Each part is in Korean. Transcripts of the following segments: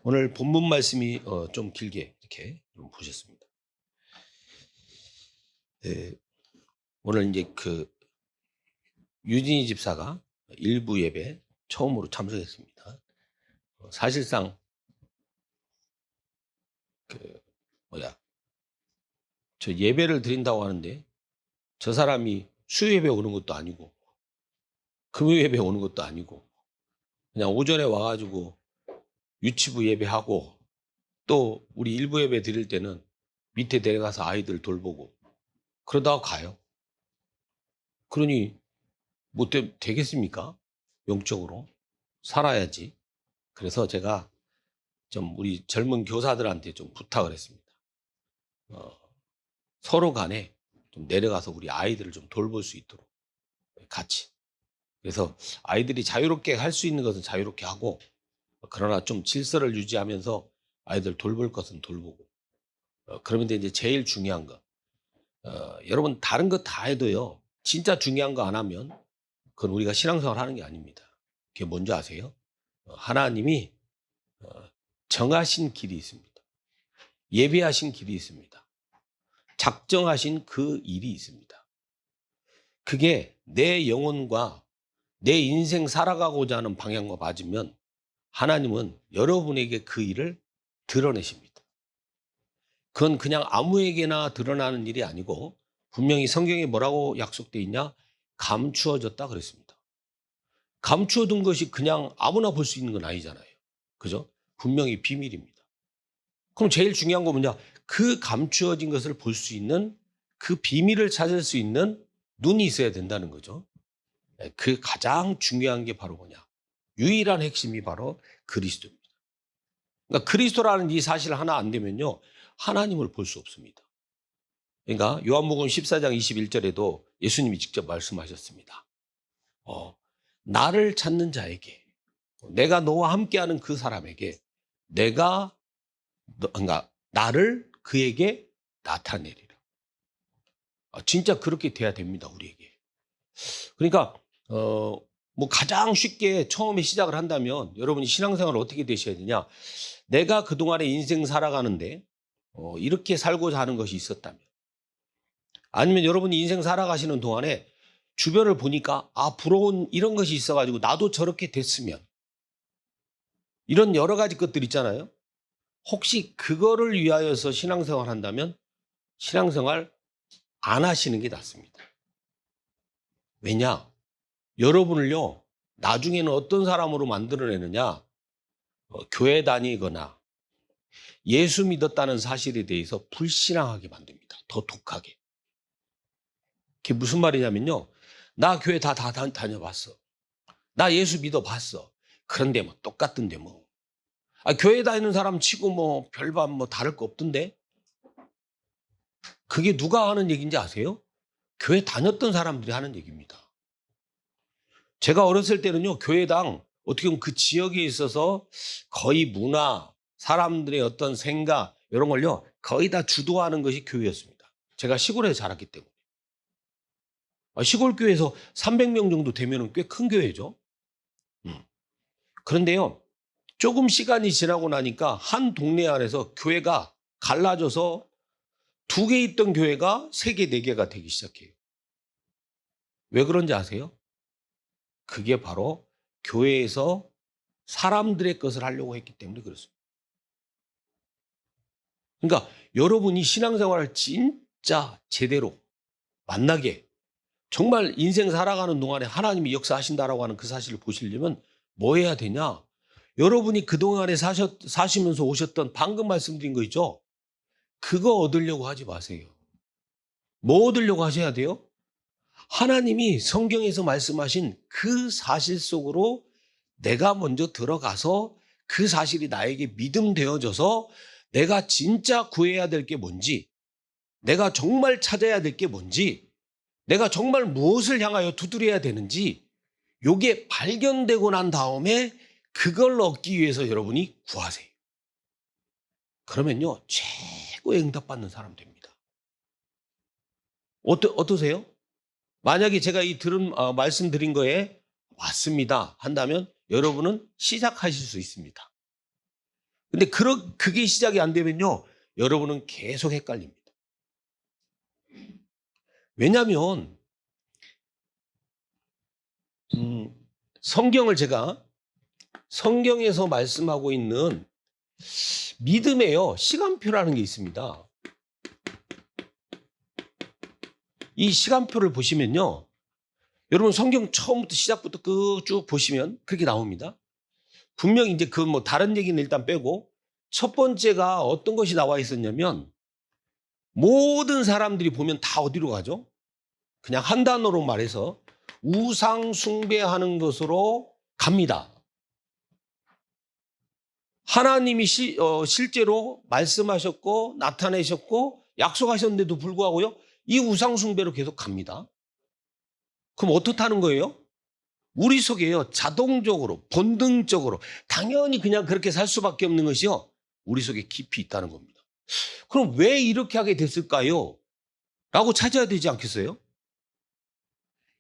오늘 본문 말씀이 좀 길게 이렇게 좀 보셨습니다. 예, 오늘 이제 그 유진희 집사가 일부 예배 처음으로 참석했습니다. 사실상 그 뭐야 저 예배를 드린다고 하는데 저 사람이 수요 예배 오는 것도 아니고 금요 예배 오는 것도 아니고 그냥 오전에 와가지고 유치부 예배하고 또 우리 일부 예배 드릴 때는 밑에 내려가서 아이들 돌보고 그러다가 가요. 그러니 뭐 되겠습니까? 영적으로 살아야지. 그래서 제가 좀 우리 젊은 교사들한테 좀 부탁을 했습니다. 어, 서로 간에 좀 내려가서 우리 아이들을 좀 돌볼 수 있도록 같이. 그래서 아이들이 자유롭게 할 수 있는 것은 자유롭게 하고 그러나 좀 질서를 유지하면서 아이들 돌볼 것은 돌보고 그러면 이제 제일 중요한 거 여러분 다른 거 다 해도요 진짜 중요한 거 안 하면 그건 우리가 신앙생활 하는 게 아닙니다. 그게 뭔지 아세요? 하나님이 정하신 길이 있습니다. 예비하신 길이 있습니다. 작정하신 그 일이 있습니다. 그게 내 영혼과 내 인생 살아가고자 하는 방향과 맞으면 하나님은 여러분에게 그 일을 드러내십니다. 그건 그냥 아무에게나 드러나는 일이 아니고 분명히 성경에 뭐라고 약속되어 있냐? 감추어졌다 그랬습니다. 감추어둔 것이 그냥 아무나 볼 수 있는 건 아니잖아요. 그죠? 분명히 비밀입니다. 그럼 제일 중요한 건 뭐냐? 그 감추어진 것을 볼 수 있는 그 비밀을 찾을 수 있는 눈이 있어야 된다는 거죠. 그 가장 중요한 게 바로 뭐냐? 유일한 핵심이 바로 그리스도입니다. 그러니까 그리스도라는 이 사실 하나 안 되면요. 하나님을 볼 수 없습니다. 그러니까 요한복음 14장 21절에도 예수님이 직접 말씀하셨습니다. 나를 찾는 자에게 내가 너와 함께하는 그 사람에게 내가 그러니까 나를 그에게 나타내리라. 진짜 그렇게 돼야 됩니다. 우리에게. 그러니까 뭐 가장 쉽게 처음에 시작을 한다면 여러분이 신앙생활을 어떻게 되셔야 되냐. 내가 그동안에 인생 살아가는데 이렇게 살고자 하는 것이 있었다면 아니면 여러분이 인생 살아가시는 동안에 주변을 보니까 부러운 이런 것이 있어가지고 나도 저렇게 됐으면 이런 여러 가지 것들 있잖아요. 혹시 그거를 위하여서 신앙생활 한다면 신앙생활 안 하시는 게 낫습니다. 왜냐? 여러분을요, 나중에는 어떤 사람으로 만들어내느냐? 교회 다니거나 예수 믿었다는 사실에 대해서 불신앙하게 만듭니다. 더 독하게. 그게 무슨 말이냐면요. 나 교회 다 다녀봤어. 나 예수 믿어봤어. 그런데 뭐 똑같던데 뭐. 교회 다니는 사람 치고 뭐 별반 뭐 다를 거 없던데? 그게 누가 하는 얘기인지 아세요? 교회 다녔던 사람들이 하는 얘기입니다. 제가 어렸을 때는요, 교회당 어떻게 보면 그 지역에 있어서 거의 문화, 사람들의 어떤 생각, 이런 걸요, 거의 다 주도하는 것이 교회였습니다. 제가 시골에서 자랐기 때문에. 시골 교회에서 300명 정도 되면 꽤 큰 교회죠. 그런데요, 조금 시간이 지나고 나니까 한 동네 안에서 교회가 갈라져서 2개 있던 교회가 3개, 4개가 되기 시작해요. 왜 그런지 아세요? 그게 바로 교회에서 사람들의 것을 하려고 했기 때문에 그렇습니다. 그러니까 여러분이 신앙생활을 진짜 제대로 만나게 정말 인생 살아가는 동안에 하나님이 역사하신다라고 하는 그 사실을 보시려면 뭐 해야 되냐? 여러분이 그동안에 사시면서 오셨던 방금 말씀드린 거 있죠? 그거 얻으려고 하지 마세요. 뭐 얻으려고 하셔야 돼요? 하나님이 성경에서 말씀하신 그 사실 속으로 내가 먼저 들어가서 그 사실이 나에게 믿음 되어져서 내가 진짜 구해야 될 게 뭔지, 내가 정말 찾아야 될 게 뭔지, 내가 정말 무엇을 향하여 두드려야 되는지 요게 발견되고 난 다음에 그걸 얻기 위해서 여러분이 구하세요. 그러면요 최고의 응답받는 사람 됩니다. 어떠세요? 만약에 제가 이 말씀드린 거에 맞습니다 한다면 여러분은 시작하실 수 있습니다. 근데 그게 시작이 안 되면요, 여러분은 계속 헷갈립니다. 왜냐하면 제가 성경에서 말씀하고 있는 믿음에요, 시간표라는 게 있습니다. 이 시간표를 보시면요, 여러분 성경 처음부터 시작부터 쭉 보시면 그렇게 나옵니다. 분명히 이제 다른 얘기는 일단 빼고, 첫 번째가 어떤 것이 나와 있었냐면, 모든 사람들이 보면 다 어디로 가죠? 그냥 한 단어로 말해서 우상 숭배하는 것으로 갑니다. 하나님이 실제로 말씀하셨고 나타내셨고 약속하셨는데도 불구하고요, 이 우상 숭배로 계속 갑니다. 그럼 어떻다는 거예요? 우리 속에요, 자동적으로 본능적으로 당연히 그냥 그렇게 살 수밖에 없는 것이요, 우리 속에 깊이 있다는 겁니다. 그럼 왜 이렇게 하게 됐을까요? 라고 찾아야 되지 않겠어요?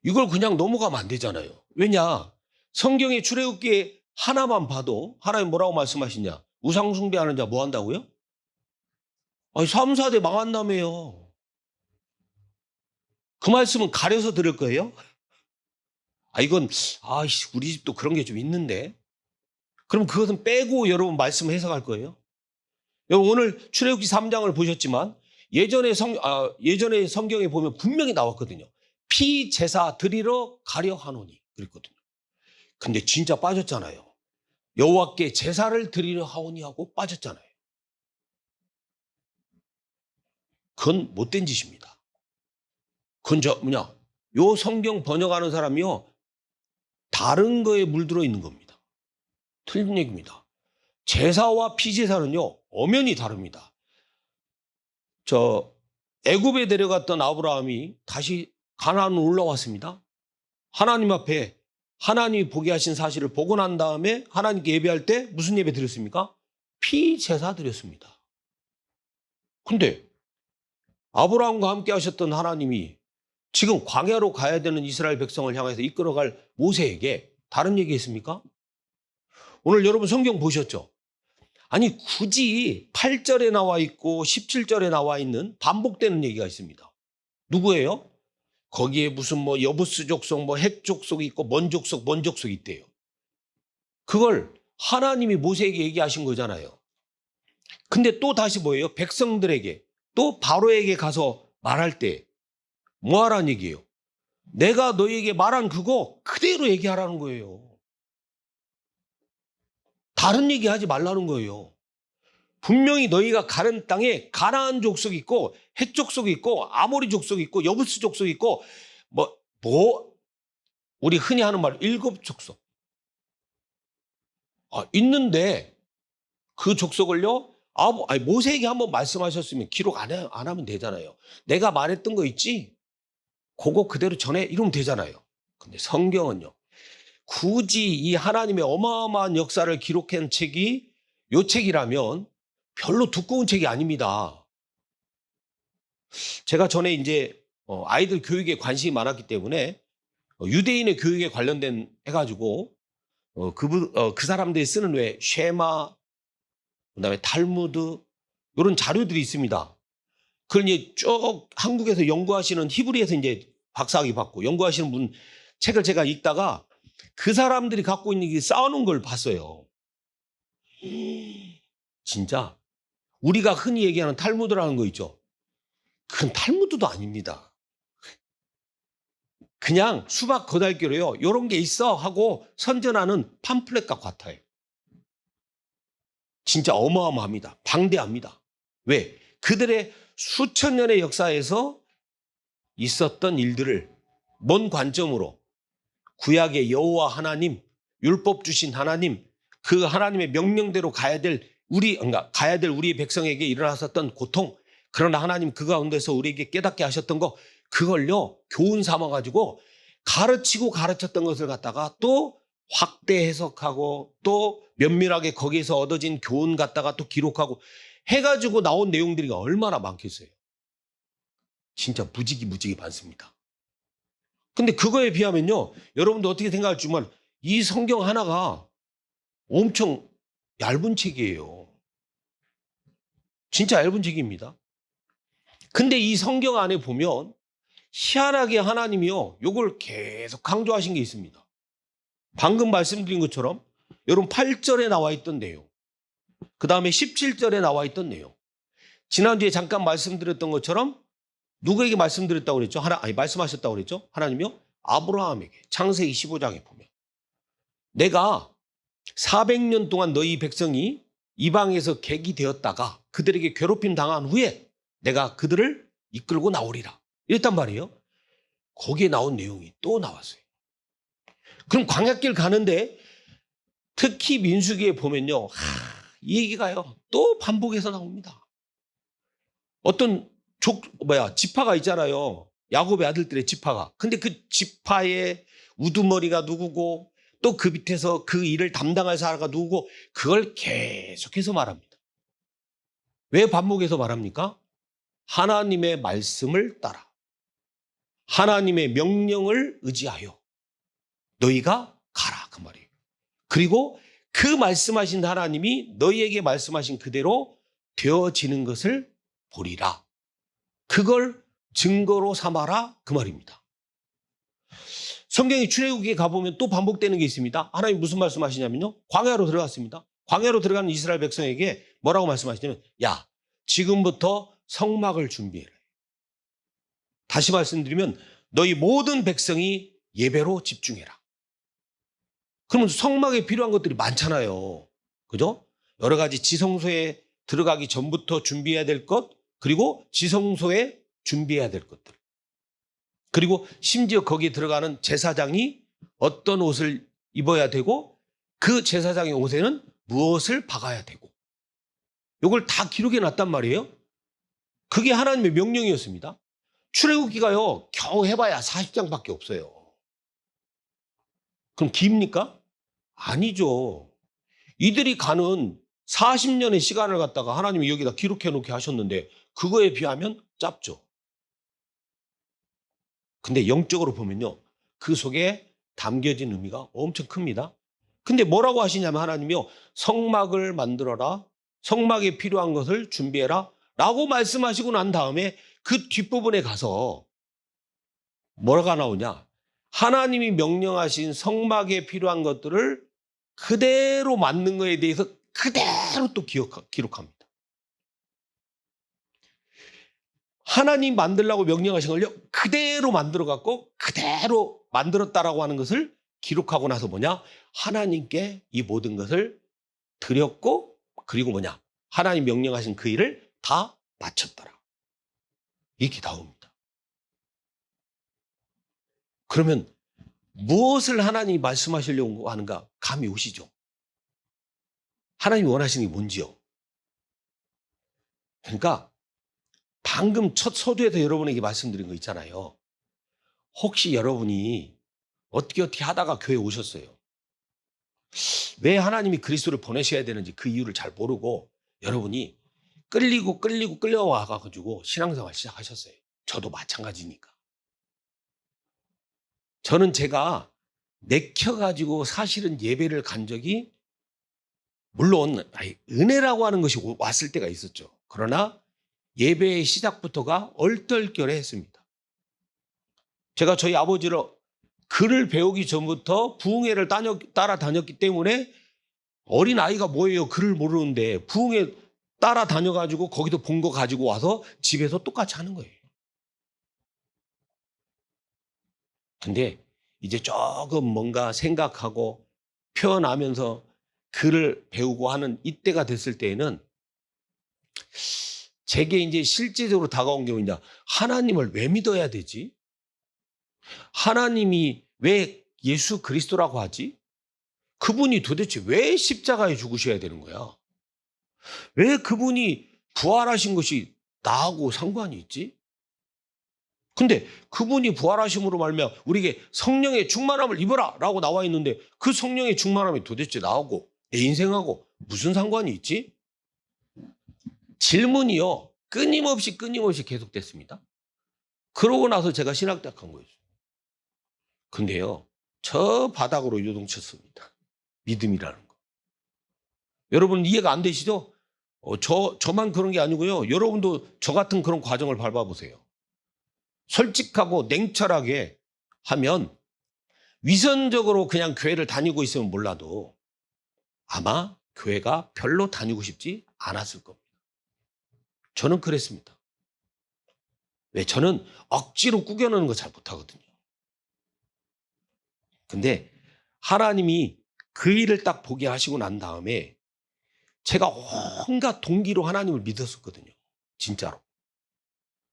이걸 그냥 넘어가면 안 되잖아요. 왜냐? 성경의 출애굽기 하나만 봐도 하나님 뭐라고 말씀하시냐? 우상 숭배하는 자 뭐 한다고요? 아니, 3, 4대 망한다며요. 그 말씀은 가려서 들을 거예요? 이건 우리 집도 그런 게 좀 있는데. 그럼 그것은 빼고 여러분 말씀 해석할 거예요? 여러분 오늘 출애굽기 3장을 보셨지만 예전에 성경에 보면 분명히 나왔거든요. 피 제사 드리러 가려 하노니 그랬거든요. 근데 진짜 빠졌잖아요. 여호와께 제사를 드리려 하오니 하고 빠졌잖아요. 그건 못된 짓입니다. 그건 요 성경 번역하는 사람이요, 다른 거에 물들어 있는 겁니다. 틀린 얘기입니다. 제사와 피제사는요, 엄연히 다릅니다. 애굽에 데려갔던 아브라함이 다시 가나안으로 올라왔습니다. 하나님 앞에 하나님이 보게 하신 사실을 보고 난 다음에 하나님께 예배할 때 무슨 예배 드렸습니까? 피제사 드렸습니다. 근데 아브라함과 함께 하셨던 하나님이 지금 광야로 가야 되는 이스라엘 백성을 향해서 이끌어갈 모세에게 다른 얘기 했습니까? 오늘 여러분 성경 보셨죠? 아니, 굳이 8절에 나와 있고 17절에 나와 있는 반복되는 얘기가 있습니다. 누구예요? 거기에 무슨 여부스 족속, 헷 족속이 있고 먼 족속이 있대요. 그걸 하나님이 모세에게 얘기하신 거잖아요. 근데 또 다시 뭐예요? 백성들에게, 또 바로에게 가서 말할 때 뭐 하라는 얘기예요? 내가 너희에게 말한 그거 그대로 얘기하라는 거예요. 다른 얘기하지 말라는 거예요. 분명히 너희가 가는 땅에 가나안 족속이 있고 헷 족속이 있고 아모리 족속이 있고 여부스 족속이 있고 우리 흔히 하는 말 7족속 있는데, 그 족속을요, 모세에게 한번 말씀하셨으면 기록 안 하면 되잖아요. 내가 말했던 거 있지? 그거 그대로 전해 이러면 되잖아요. 근데 성경은요, 굳이 이 하나님의 어마어마한 역사를 기록한 책이 요 책이라면 별로 두꺼운 책이 아닙니다. 제가 전에 이제 아이들 교육에 관심이 많았기 때문에 유대인의 교육에 관련된 해가지고 그 사람들이 쓰는 왜 쉐마, 그다음에 탈무드 이런 자료들이 있습니다. 그걸 이제 쭉 한국에서 연구하시는 히브리에서 이제 박사학위 받고 연구하시는 분 책을 제가 읽다가 그 사람들이 갖고 있는 게 쌓아놓은 걸 봤어요. 진짜 우리가 흔히 얘기하는 탈무드라는 거 있죠. 그건 탈무드도 아닙니다. 그냥 수박 거달기로요, 이런 게 있어 하고 선전하는 팜플렛과 같아요. 진짜 어마어마합니다. 방대합니다. 왜? 그들의 수천 년의 역사에서 있었던 일들을 먼 관점으로 구약의 여호와 하나님, 율법 주신 하나님, 그 하나님의 명령대로 가야 될 우리의 백성에게 일어났었던 고통, 그러나 하나님 그 가운데서 우리에게 깨닫게 하셨던 거, 그걸요 교훈 삼아가지고 가르치고 가르쳤던 것을 갖다가 또 확대 해석하고 또 면밀하게 거기에서 얻어진 교훈 갖다가 또 기록하고 해가지고 나온 내용들이 얼마나 많겠어요. 진짜 무지기 많습니다. 근데 그거에 비하면요, 여러분도 어떻게 생각할지 모르지만 이 성경 하나가 엄청 얇은 책이에요. 진짜 얇은 책입니다. 근데 이 성경 안에 보면 희한하게 하나님이요, 요걸 계속 강조하신 게 있습니다. 방금 말씀드린 것처럼 여러분 8절에 나와 있던 내용, 그 다음에 17절에 나와 있던 내용, 지난주에 잠깐 말씀드렸던 것처럼 누구에게 말씀드렸다고 그랬죠? 말씀하셨다고 그랬죠? 하나님이요? 아브라함에게. 창세기 15장에 보면 내가 400년 동안 너희 백성이 이방에서 객이 되었다가 그들에게 괴롭힘 당한 후에 내가 그들을 이끌고 나오리라. 이랬단 말이에요. 거기에 나온 내용이 또 나왔어요. 그럼 광야길 가는데 특히 민수기에 보면요, 이 얘기가요 또 반복해서 나옵니다. 어떤 지파가 있잖아요. 야곱의 아들들의 지파가. 근데 그 지파의 우두머리가 누구고 또 그 밑에서 그 일을 담당할 사람가 누구고 그걸 계속해서 말합니다. 왜 반복해서 말합니까? 하나님의 말씀을 따라 하나님의 명령을 의지하여 너희가 가라 그 말이에요. 그리고 그 말씀하신 하나님이 너희에게 말씀하신 그대로 되어지는 것을 보리라. 그걸 증거로 삼아라 그 말입니다. 성경의 출애굽기에 가보면 또 반복되는 게 있습니다. 하나님 무슨 말씀하시냐면요, 광야로 들어갔습니다. 광야로 들어가는 이스라엘 백성에게 뭐라고 말씀하시냐면, 야, 지금부터 성막을 준비해라. 다시 말씀드리면 너희 모든 백성이 예배로 집중해라. 그러면 성막에 필요한 것들이 많잖아요. 그죠? 여러 가지 지성소에 들어가기 전부터 준비해야 될 것, 그리고 지성소에 준비해야 될 것들. 그리고 심지어 거기에 들어가는 제사장이 어떤 옷을 입어야 되고 그 제사장의 옷에는 무엇을 박아야 되고 이걸 다 기록해 놨단 말이에요. 그게 하나님의 명령이었습니다. 출애굽기가요 겨우 해봐야 40장밖에 없어요. 그럼 깁니까? 아니죠. 이들이 가는 40년의 시간을 갖다가 하나님이 여기다 기록해 놓게 하셨는데 그거에 비하면 짧죠. 근데 영적으로 보면요, 그 속에 담겨진 의미가 엄청 큽니다. 근데 뭐라고 하시냐면 하나님이요, 성막을 만들어라, 성막에 필요한 것을 준비해라 라고 말씀하시고 난 다음에 그 뒷부분에 가서 뭐가 나오냐, 하나님이 명령하신 성막에 필요한 것들을 그대로 만든 거에 대해서 그대로 또 기록합니다. 하나님 만들라고 명령하신 걸요 그대로 만들어 갖고 그대로 만들었다라고 하는 것을 기록하고 나서 뭐냐, 하나님께 이 모든 것을 드렸고 그리고 뭐냐, 하나님 명령하신 그 일을 다 마쳤더라 이렇게 나옵니다. 그러면 무엇을 하나님이 말씀하시려고 하는가 감이 오시죠? 하나님이 원하시는 게 뭔지요? 그러니까 방금 첫 서두에서 여러분에게 말씀드린 거 있잖아요. 혹시 여러분이 어떻게 하다가 교회에 오셨어요. 왜 하나님이 그리스도를 보내셔야 되는지 그 이유를 잘 모르고 여러분이 끌리고 끌려와가지고 신앙생활 시작하셨어요. 저도 마찬가지니까. 저는 제가 내켜가지고 사실은 예배를 간 적이 물론 은혜라고 하는 것이 왔을 때가 있었죠. 그러나 예배의 시작부터가 얼떨결에 했습니다. 제가 저희 아버지를 글을 배우기 전부터 부흥회를 따라다녔기 때문에 어린아이가 뭐예요? 글을 모르는데 부흥회 따라다녀가지고 거기도 본 거 가지고 와서 집에서 똑같이 하는 거예요. 근데 이제 조금 뭔가 생각하고 표현하면서 글을 배우고 하는 이때가 됐을 때에는 제게 이제 실제적으로 다가온 게 뭐냐, 하나님을 왜 믿어야 되지? 하나님이 왜 예수 그리스도라고 하지? 그분이 도대체 왜 십자가에 죽으셔야 되는 거야? 왜 그분이 부활하신 것이 나하고 상관이 있지? 근데 그분이 부활하심으로 말미암아 우리에게 성령의 충만함을 입어라 라고 나와 있는데 그 성령의 충만함이 도대체 나하고 내 인생하고 무슨 상관이 있지? 질문이요 끊임없이 계속됐습니다. 그러고 나서 제가 신학대학 간 거예요. 근데요 저 바닥으로 요동쳤습니다. 믿음이라는 거. 여러분 이해가 안 되시죠? 저만 그런 게 아니고요. 여러분도 저 같은 그런 과정을 밟아보세요. 솔직하고 냉철하게 하면 위선적으로 그냥 교회를 다니고 있으면 몰라도 아마 교회가 별로 다니고 싶지 않았을 겁니다. 저는 그랬습니다. 왜? 저는 억지로 꾸겨내는 거 잘 못하거든요. 근데 하나님이 그 일을 딱 보게 하시고 난 다음에 제가 온갖 동기로 하나님을 믿었었거든요. 진짜로.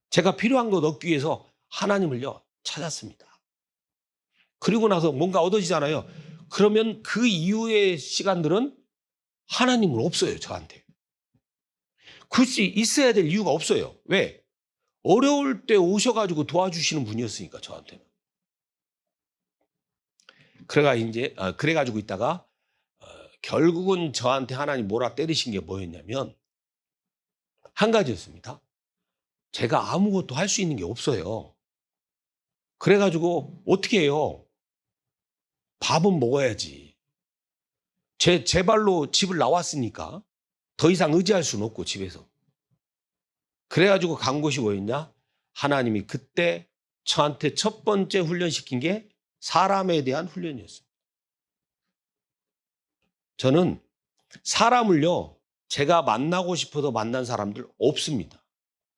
제가 필요한 것 얻기 위해서 하나님을요 찾았습니다. 그리고 나서 뭔가 얻어지잖아요. 그러면 그 이후의 시간들은 하나님은 없어요, 저한테. 굳이 있어야 될 이유가 없어요. 왜? 어려울 때 오셔가지고 도와주시는 분이었으니까, 저한테는. 그래가지고 있다가, 결국은 저한테 하나님 몰아 때리신 게 뭐였냐면, 한 가지였습니다. 제가 아무것도 할 수 있는 게 없어요. 그래가지고, 어떻게 해요? 밥은 먹어야지. 제 발로 집을 나왔으니까 더 이상 의지할 수는 없고, 집에서. 그래가지고 간 곳이 뭐였냐? 하나님이 그때 저한테 첫 번째 훈련시킨 게 사람에 대한 훈련이었습니다. 저는 사람을요, 제가 만나고 싶어서 만난 사람들 없습니다.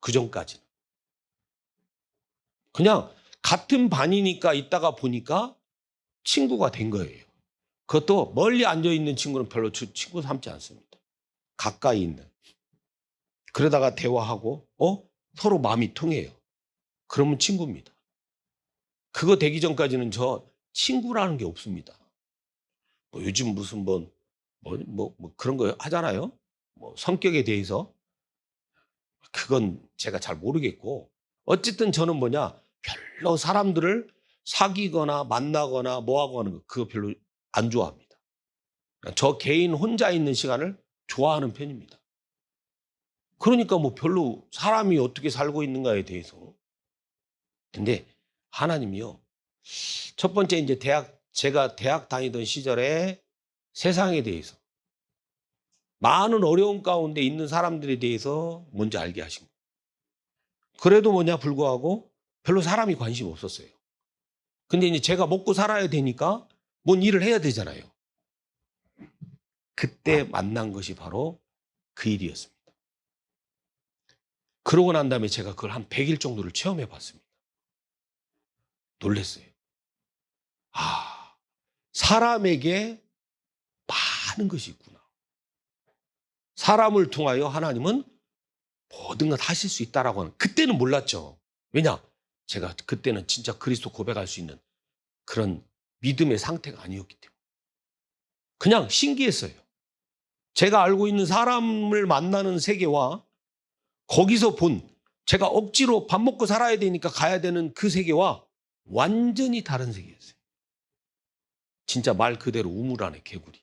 그 전까지는. 그냥 같은 반이니까 있다가 보니까 친구가 된 거예요. 그것도 멀리 앉아있는 친구는 별로 친구 삼지 않습니다. 가까이 있는. 그러다가 대화하고, 서로 마음이 통해요. 그러면 친구입니다. 그거 되기 전까지는 저 친구라는 게 없습니다. 요즘 무슨 그런 거 하잖아요. 성격에 대해서. 그건 제가 잘 모르겠고. 어쨌든 저는 별로 사람들을 사귀거나 만나거나 뭐하고 하는 거 그거 별로 안 좋아합니다. 저 개인 혼자 있는 시간을 좋아하는 편입니다. 그러니까 별로 사람이 어떻게 살고 있는가에 대해서. 근데 하나님이요. 첫 번째 이제 제가 대학 다니던 시절에 세상에 대해서 많은 어려움 가운데 있는 사람들에 대해서 먼저 알게 하신 거예요. 그래도 불구하고 별로 사람이 관심 없었어요. 근데 이제 제가 먹고 살아야 되니까 뭔 일을 해야 되잖아요. 그때 만난 것이 바로 그 일이었습니다. 그러고 난 다음에 제가 그걸 한 100일 정도를 체험해 봤습니다. 놀랐어요. 사람에게 많은 것이 있구나. 사람을 통하여 하나님은 모든 것 하실 수 있다라고 하는, 그때는 몰랐죠. 왜냐? 제가 그때는 진짜 그리스도 고백할 수 있는 그런 믿음의 상태가 아니었기 때문에. 그냥 신기했어요. 제가 알고 있는 사람을 만나는 세계와 거기서 제가 억지로 밥 먹고 살아야 되니까 가야 되는 그 세계와 완전히 다른 세계였어요. 진짜 말 그대로 우물 안에 개구리.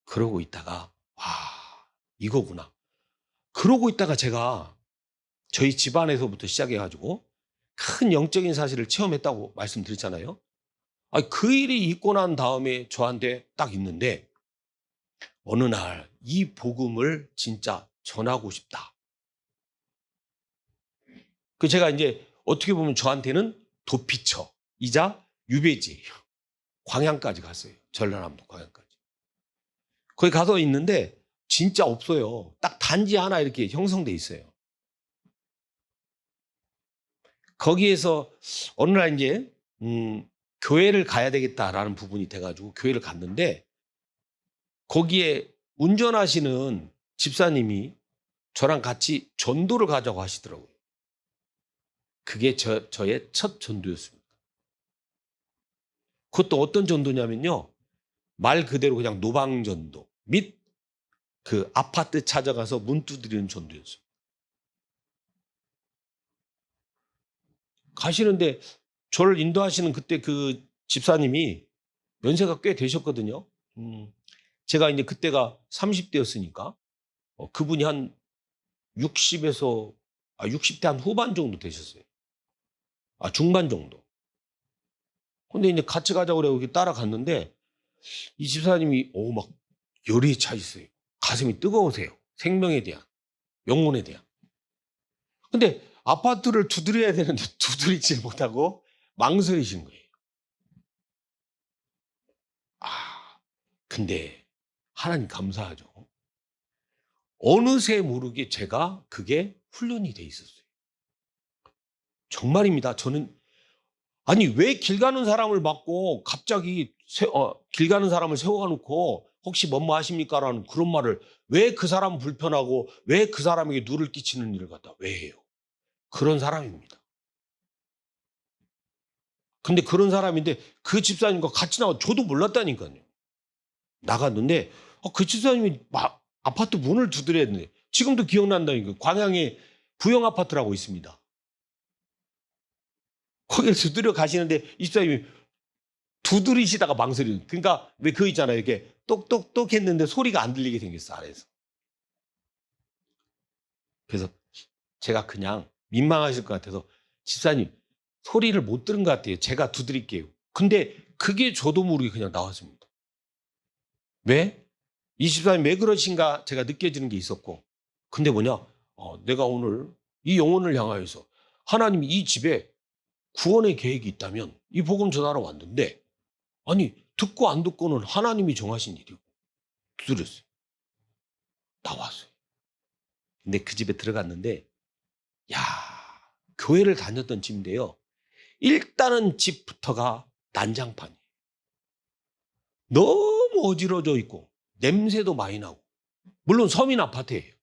그러고 있다가 이거구나. 그러고 있다가 제가 저희 집안에서부터 시작해가지고 큰 영적인 사실을 체험했다고 말씀드렸잖아요. 그 일이 있고 난 다음에 저한테 딱 있는데 어느 날 이 복음을 진짜 전하고 싶다. 제가 이제 어떻게 보면 저한테는 도피처이자 유배지예요. 광양까지 갔어요. 전라남도 광양까지. 거기 가서 있는데 진짜 없어요. 딱 단지 하나 이렇게 형성돼 있어요. 거기에서 어느 날 이제 교회를 가야 되겠다라는 부분이 돼가지고 교회를 갔는데 거기에 운전하시는 집사님이 저랑 같이 전도를 가자고 하시더라고요. 그게 저의 첫 전도였습니다. 그것도 어떤 전도냐면요. 말 그대로 그냥 노방전도 및 그 아파트 찾아가서 문 두드리는 전도였어요. 가시는데 저를 인도하시는 그때 그 집사님이 연세가 꽤 되셨거든요. 제가 이제 그때가 30대였으니까 그분이 한 60대 한 후반 정도 되셨어요. 중반 정도. 근데 이제 같이 가자고 그래서 따라갔는데 이 집사님이 막 열이 차 있어요. 가슴이 뜨거우세요. 생명에 대한, 영혼에 대한. 근데 아파트를 두드려야 되는데 두드리지 못하고 망설이신 거예요. 근데 하나님 감사하죠. 어느새 모르게 제가 그게 훈련이 돼 있었어요. 정말입니다. 저는 아니 왜 길 가는 사람을 받고 갑자기 길 가는 사람을 세워놓고 혹시 뭐뭐 하십니까? 라는 그런 말을 왜 그 사람 불편하고 왜 그 사람에게 누를 끼치는 일을 갖다 왜 해요? 그런 사람입니다. 근데 그런 사람인데 그 집사님과 같이 나와 저도 몰랐다니까요. 나갔는데 그 집사님이 막 아파트 문을 두드렸는데 지금도 기억난다니까. 광양에 부영 아파트라고 있습니다. 거기를 두드려 가시는데 이 집사님이 두드리시다가 망설이는. 그러니까 왜 그거 있잖아요. 이렇게 똑똑똑 했는데 소리가 안 들리게 생겼어, 아래에서. 그래서 제가 그냥 민망하실 것 같아서 집사님 소리를 못 들은 것 같아요. 제가 두드릴게요. 근데 그게 저도 모르게 그냥 나왔습니다. 왜? 이 집사님 왜 그러신가 제가 느껴지는 게 있었고. 근데 뭐냐? 내가 오늘 이 영혼을 향하여서 하나님이 이 집에 구원의 계획이 있다면 이 복음 전하러 왔는데 아니 듣고 안 듣고는 하나님이 정하신 일이고 두드렸어요. 나왔어요. 근데 그 집에 들어갔는데 야 교회를 다녔던 집인데요. 일단은 집부터가 난장판이에요. 너무 어지러져 있고 냄새도 많이 나고 물론 서민 아파트예요.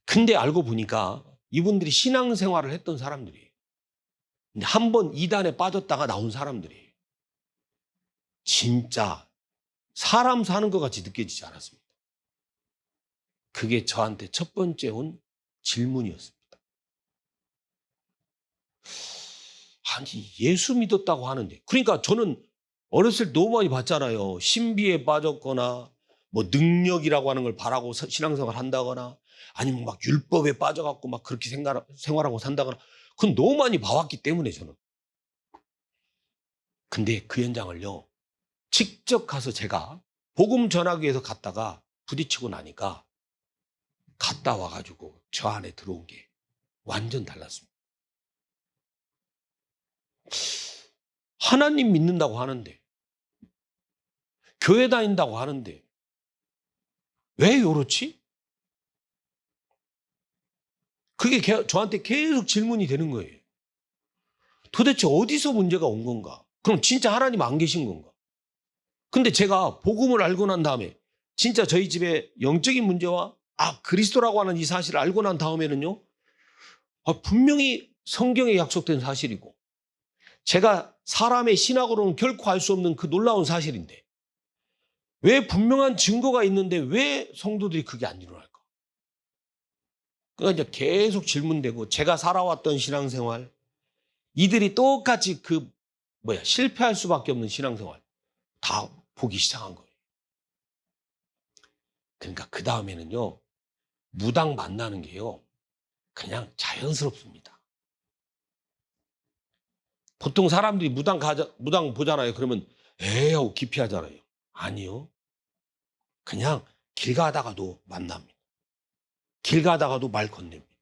근데 알고 보니까 이분들이 신앙생활을 했던 사람들이에요. 근데 한 번 이단에 빠졌다가 나온 사람들이에요. 진짜 사람 사는 것 같이 느껴지지 않았습니다. 그게 저한테 첫 번째 온 질문이었습니다. 아니 예수 믿었다고 하는데 그러니까 저는 어렸을 때 너무 많이 봤잖아요. 신비에 빠졌거나 뭐 능력이라고 하는 걸 바라고 신앙생활 한다거나 아니면 막 율법에 빠져갖고 막 그렇게 생활하고 산다거나 그건 너무 많이 봐왔기 때문에 저는. 근데 그 현장을요. 직접 가서 제가 복음 전하기 위해서 갔다가 부딪히고 나니까 갔다 와가지고 저 안에 들어온 게 완전 달랐습니다. 하나님 믿는다고 하는데 교회 다닌다고 하는데 왜 이렇지? 그게 저한테 계속 질문이 되는 거예요. 도대체 어디서 문제가 온 건가? 그럼 진짜 하나님 안 계신 건가? 근데 제가 복음을 알고 난 다음에 진짜 저희 집에 영적인 문제와 그리스도라고 하는 이 사실을 알고 난 다음에는요. 분명히 성경에 약속된 사실이고 제가 사람의 신학으로는 결코 알 수 없는 그 놀라운 사실인데 왜 분명한 증거가 있는데 왜 성도들이 그게 안 일어날까? 그러니까 이제 계속 질문되고 제가 살아왔던 신앙생활 이들이 똑같이 실패할 수밖에 없는 신앙생활 다 보기 시작한 거예요. 그러니까 그 다음에는요. 무당 만나는 게요. 그냥 자연스럽습니다. 보통 사람들이 무당 보잖아요. 그러면 에이 하고 기피하잖아요. 아니요. 그냥 길 가다가도 만납니다. 길 가다가도 말 건넵니다.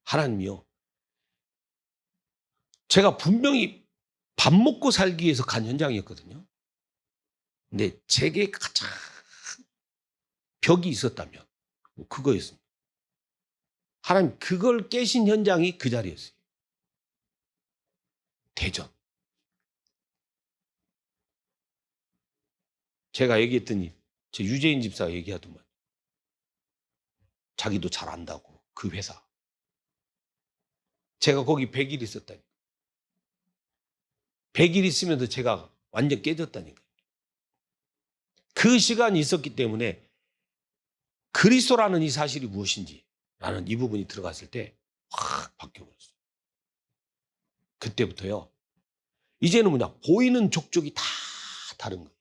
하나님이요. 제가 분명히 밥 먹고 살기 위해서 간 현장이었거든요. 근데 제게 가장 벽이 있었다면 그거였습니다. 하나님 그걸 깨신 현장이 그 자리였어요. 대전. 제가 얘기했더니 제 유재인 집사가 얘기하더만 자기도 잘 안다고 그 회사. 제가 거기 100일 있었다니. 100일 있으면서 제가 완전 깨졌다니까. 그 시간이 있었기 때문에 그리스도라는 이 사실이 무엇인지 라는 이 부분이 들어갔을 때 확 바뀌어버렸어요. 그때부터요. 이제는 보이는 족족이 다 다른 거예요.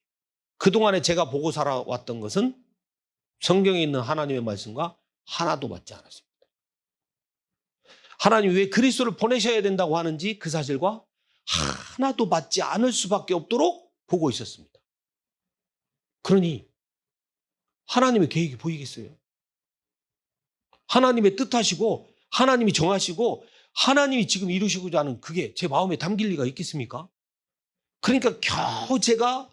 그동안에 제가 보고 살아왔던 것은 성경에 있는 하나님의 말씀과 하나도 맞지 않았습니다. 하나님이 왜 그리스도를 보내셔야 된다고 하는지 그 사실과 하나도 맞지 않을 수밖에 없도록 보고 있었습니다. 그러니 하나님의 계획이 보이겠어요? 하나님의 뜻하시고 하나님이 정하시고 하나님이 지금 이루시고자 하는 그게 제 마음에 담길 리가 있겠습니까? 그러니까 겨우 제가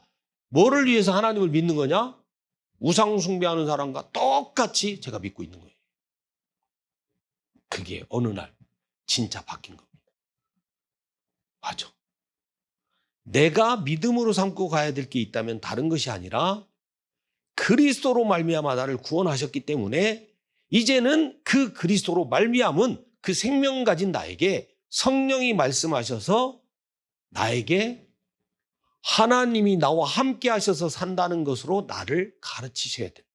뭐를 위해서 하나님을 믿는 거냐? 우상 숭배하는 사람과 똑같이 제가 믿고 있는 거예요. 그게 어느 날 진짜 바뀐 겁니다. 맞아. 내가 믿음으로 삼고 가야 될 게 있다면 다른 것이 아니라 그리스도로 말미암아 나를 구원하셨기 때문에 이제는 그 그리스도로 말미암은 그 생명 가진 나에게 성령이 말씀하셔서 나에게 하나님이 나와 함께 하셔서 산다는 것으로 나를 가르치셔야 된다.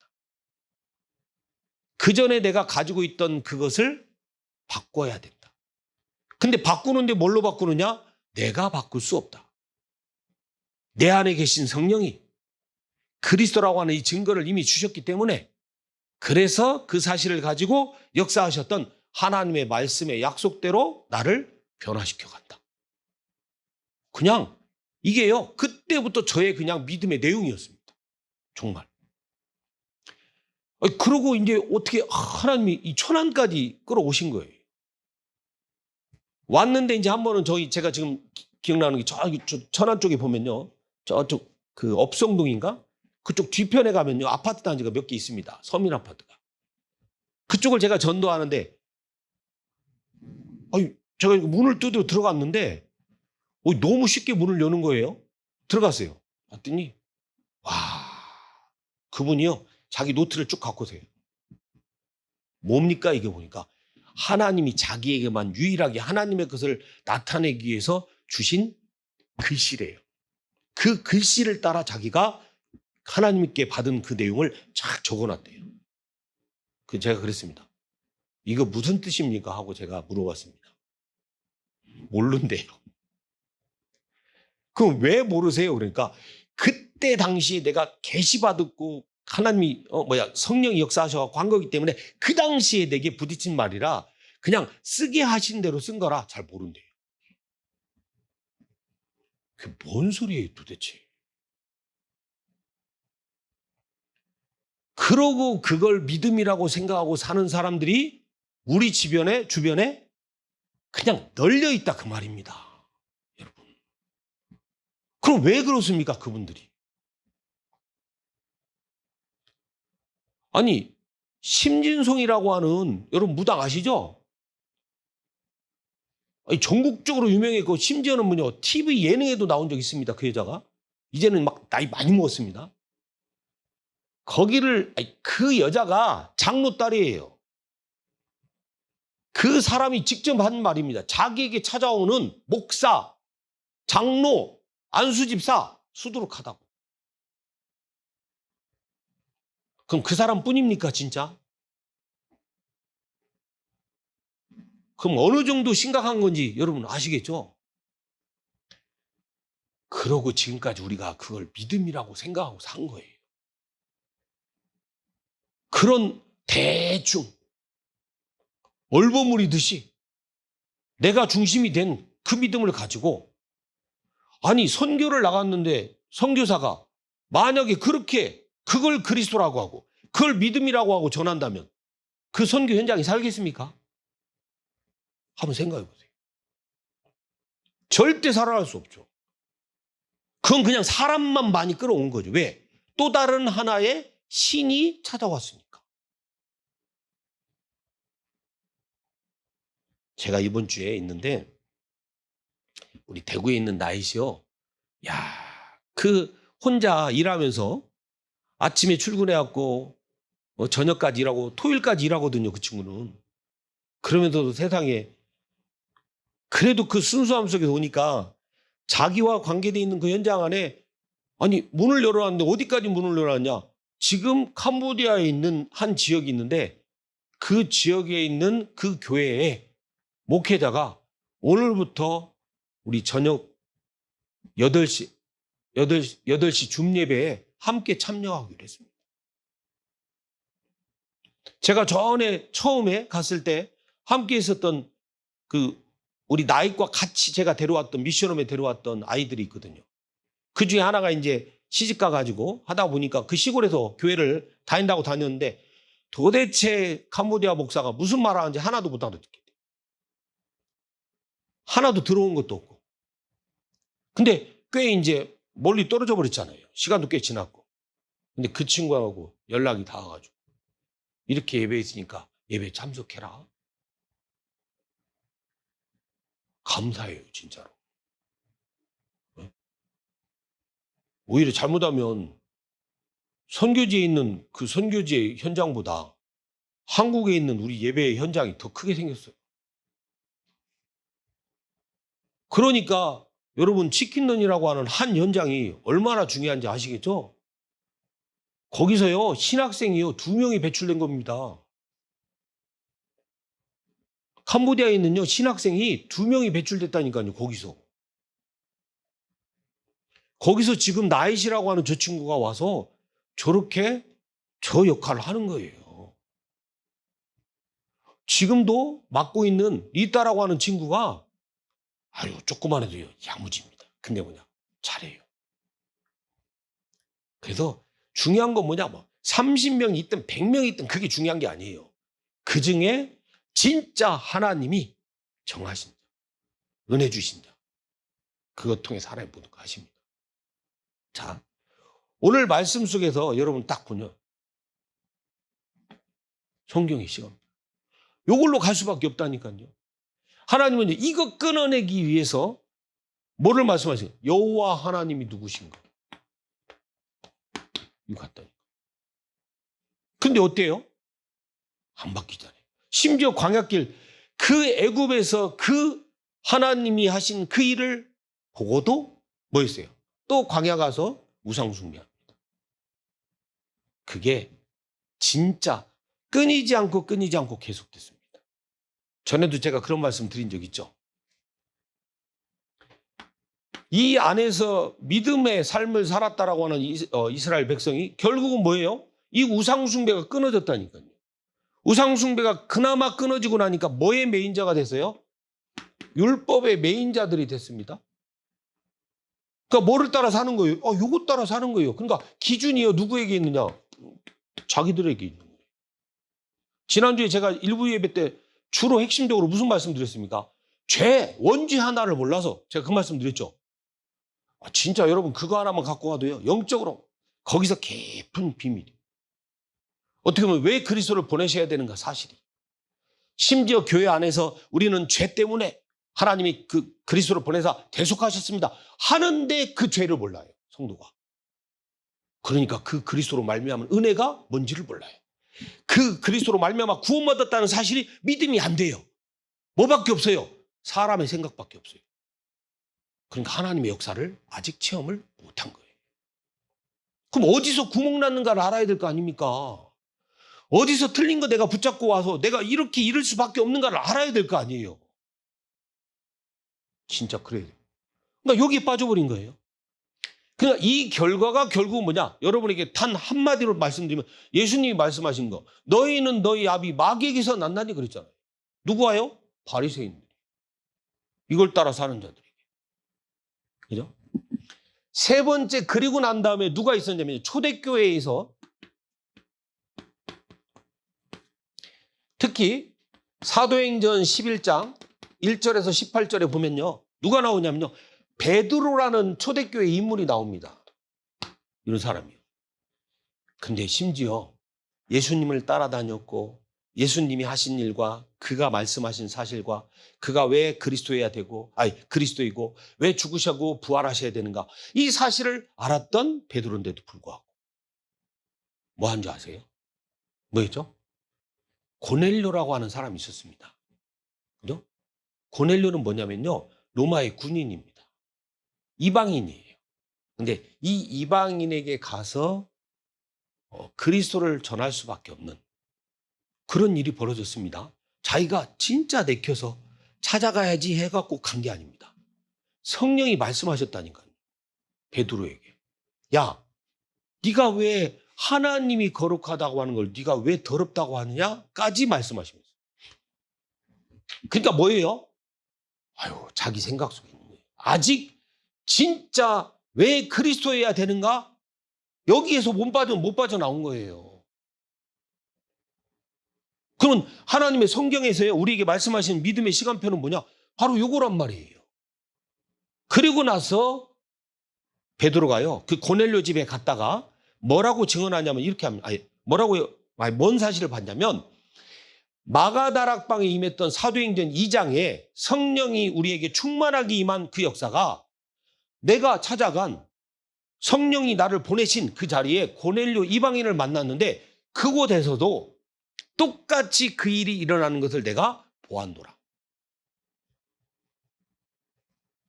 그 전에 내가 가지고 있던 그것을 바꿔야 된다. 근데 바꾸는데 뭘로 바꾸느냐? 내가 바꿀 수 없다. 내 안에 계신 성령이 그리스도라고 하는 이 증거를 이미 주셨기 때문에 그래서 그 사실을 가지고 역사하셨던 하나님의 말씀의 약속대로 나를 변화시켜 간다. 그냥 이게요, 그때부터 저의 그냥 믿음의 내용이었습니다. 정말. 그러고 이제 어떻게 하나님이 이 천안까지 끌어오신 거예요. 왔는데 이제 한 번은 제가 지금 기억나는 게 저기 천안 쪽에 보면요. 저쪽 그 업성동인가? 그쪽 뒤편에 가면요. 아파트 단지가 몇 개 있습니다. 서민 아파트가. 그쪽을 제가 전도하는데 제가 문을 뜯어 들어갔는데 너무 쉽게 문을 여는 거예요. 들어갔어요. 봤더니 와, 그분이요. 자기 노트를 쭉 갖고 오세요. 뭡니까 이게 보니까 하나님이 자기에게만 유일하게 하나님의 것을 나타내기 위해서 주신 글씨래요. 그 글씨를 따라 자기가 하나님께 받은 그 내용을 쫙 적어놨대요. 제가 그랬습니다. 이거 무슨 뜻입니까? 하고 제가 물어봤습니다. 모른대요. 그럼 왜 모르세요? 그러니까 그때 당시에 내가 계시받았고 하나님이 성령이 역사하셔서 한 거기 때문에 그 당시에 내게 부딪힌 말이라 그냥 쓰게 하신 대로 쓴 거라 잘 모른대요. 그게 뭔 소리예요 도대체? 그러고 그걸 믿음이라고 생각하고 사는 사람들이 우리 주변에 그냥 널려 있다 그 말입니다. 여러분. 그럼 왜 그렇습니까? 그분들이. 아니 심진송이라고 하는 여러분 무당 아시죠? 아니, 전국적으로 유명했고 심지어는 TV 예능에도 나온 적 있습니다. 그 여자가. 이제는 막 나이 많이 먹었습니다. 그 여자가 장로 딸이에요. 그 사람이 직접 한 말입니다. 자기에게 찾아오는 목사, 장로, 안수집사 수두룩하다고. 그럼 그 사람뿐입니까 진짜? 그럼 어느 정도 심각한 건지 여러분 아시겠죠? 그러고 지금까지 우리가 그걸 믿음이라고 생각하고 산 거예요. 그런 대충 얼버무리듯이 내가 중심이 된 그 믿음을 가지고 선교를 나갔는데 선교사가 만약에 그렇게 그걸 그리스도라고 하고 그걸 믿음이라고 하고 전한다면 그 선교 현장이 살겠습니까? 한번 생각해 보세요. 절대 살아날 수 없죠. 그건 그냥 사람만 많이 끌어온 거죠. 왜? 또 다른 하나의 신이 찾아왔으니까. 제가 이번 주에 있는데 우리 대구에 있는 나이시요. 혼자 일하면서 아침에 출근해갖고 저녁까지 일하고 토요일까지 일하거든요. 그 친구는. 그러면서도 세상에 그래도 그 순수함 속에서 오니까 자기와 관계되어 있는 그 현장 안에 문을 열어놨는데 어디까지 문을 열어놨냐. 지금 캄보디아에 있는 한 지역이 있는데 그 지역에 있는 그 교회에 목회자가 오늘부터 우리 저녁 8시 줌예배에 함께 참여하기로 했습니다. 제가 처음에 갔을 때 함께 있었던 우리 나이과 같이 제가 미션홈에 데려왔던 아이들이 있거든요. 그 중에 하나가 이제 시집 가가지고 하다 보니까 그 시골에서 교회를 다녔는데 도대체 캄보디아 목사가 무슨 말 하는지 하나도 못 알아듣게 돼. 하나도 들어온 것도 없고. 근데 꽤 이제 멀리 떨어져 버렸잖아요. 시간도 꽤 지났고. 근데 그 친구하고 연락이 닿아가지고 이렇게 예배했으니까 예배 참석해라. 감사해요, 진짜로. 오히려 잘못하면 선교지에 있는 그 선교지의 현장보다 한국에 있는 우리 예배의 현장이 더 크게 생겼어요. 그러니까 여러분 치킨런이라고 하는 한 현장이 얼마나 중요한지 아시겠죠? 거기서요 신학생이요 2명이 배출된 겁니다. 캄보디아에 있는요 신학생이 2명이 배출됐다니까요. 거기서 지금 나이시라고 하는 저 친구가 와서 저렇게 저 역할을 하는 거예요. 지금도 맡고 있는 리따라고 하는 친구가 아유 조그만 해도요 야무집니다. 근데 뭐냐 잘해요. 그래서 중요한 건 뭐냐 30명이 있든 100명이 있든 그게 중요한 게 아니에요. 그중에 진짜 하나님이 정하신 자, 은혜 주신 자, 그것 통해서 하나님 보는 거 아십니다. 자, 오늘 말씀 속에서 여러분 딱 보면 성경의 시간 이걸로 갈 수밖에 없다니까요. 하나님은 이거 끊어내기 위해서 뭐를 말씀하세요? 여호와 하나님이 누구신가? 이거 같다니까. 근데 어때요? 안 바뀌잖아요. 심지어 광야길 그 애굽에서 그 하나님이 하신 그 일을 보고도 뭐 했어요? 또 광야 가서 우상 숭배합니다. 그게 진짜 끊이지 않고 계속됐습니다. 전에도 제가 그런 말씀 드린 적 있죠. 이 안에서 믿음의 삶을 살았다라고 하는 이스라엘 백성이 결국은 뭐예요? 이 우상 숭배가 끊어졌다니까요. 우상 숭배가 그나마 끊어지고 나니까 뭐의 메인자가 됐어요? 율법의 메인자들이 됐습니다. 그러니까 뭐를 따라 사는 거예요? 요거 따라 사는 거예요. 그러니까 기준이요 누구에게 있느냐? 자기들에게 있는 거예요. 지난주에 제가 일부 예배 때 주로 핵심적으로 무슨 말씀 드렸습니까? 죄, 원죄 하나를 몰라서 제가 그 말씀 드렸죠. 진짜 여러분 그거 하나만 갖고 가도요. 영적으로 거기서 깊은 비밀이에요. 어떻게 보면 왜 그리스도를 보내셔야 되는가 사실이. 심지어 교회 안에서 우리는 죄 때문에 하나님이 그 그리스도를 보내서 대속하셨습니다. 하는데 그 죄를 몰라요. 성도가. 그러니까 그 그리스도로 말미암은 은혜가 뭔지를 몰라요. 그 그리스도로 말미암아 구원받았다는 사실이 믿음이 안 돼요. 뭐밖에 없어요? 사람의 생각밖에 없어요. 그러니까 하나님의 역사를 아직 체험을 못한 거예요. 그럼 어디서 구멍 났는가를 알아야 될 거 아닙니까? 어디서 틀린 거 내가 붙잡고 와서 내가 이렇게 이럴 수밖에 없는가를 알아야 될 거 아니에요. 진짜 그래요. 그러니까 여기에 빠져버린 거예요. 그러니까 이 결과가 결국은 뭐냐? 여러분에게 단 한마디로 말씀드리면 예수님이 말씀하신 거. 너희는 너희 아비 마귀에게서 났나니 그랬잖아요. 누구와요? 바리새인들이. 이걸 따라 사는 자들에게. 그죠? 세 번째 그리고 난 다음에 누가 있었냐면 초대교회에서 특히 사도행전 11장 1절에서 18절에 보면요. 누가 나오냐면요. 베드로라는 초대교회 인물이 나옵니다. 이런 사람이요. 근데 심지어 예수님을 따라다녔고 예수님이 하신 일과 그가 말씀하신 사실과 그가 왜 그리스도이고 왜 죽으시고 부활하셔야 되는가 이 사실을 알았던 베드로인데도 불구하고 뭐 한 줄 아세요? 뭐였죠? 고넬료라고 하는 사람이 있었습니다. 그죠? 고넬료는 뭐냐면요. 로마의 군인입니다. 이방인이에요. 근데 이 이방인에게 가서 그리스도를 전할 수밖에 없는 그런 일이 벌어졌습니다. 자기가 진짜 내켜서 찾아가야지 해갖고 간 게 아닙니다. 성령이 말씀하셨다니까요. 베드로에게. 야, 네가 왜 하나님이 거룩하다고 하는 걸 네가 왜 더럽다고 하느냐까지 말씀하시면서. 그러니까 뭐예요? 자기 생각 속에 있는 거예요. 아직 진짜 왜 그리스도여야 되는가? 여기에서 못 빠져나온 거예요. 그러면 하나님의 성경에서요, 우리에게 말씀하시는 믿음의 시간표는 뭐냐? 바로 요거란 말이에요. 그리고 나서 베드로가요, 그 고넬료 집에 갔다가 뭐라고 증언하냐면 이렇게 합니다. 뭔 사실을 봤냐면, 마가다락방에 임했던 사도행전 2장에 성령이 우리에게 충만하게 임한 그 역사가, 내가 찾아간 성령이 나를 보내신 그 자리에 고넬료 이방인을 만났는데 그곳에서도 똑같이 그 일이 일어나는 것을 내가 보았노라.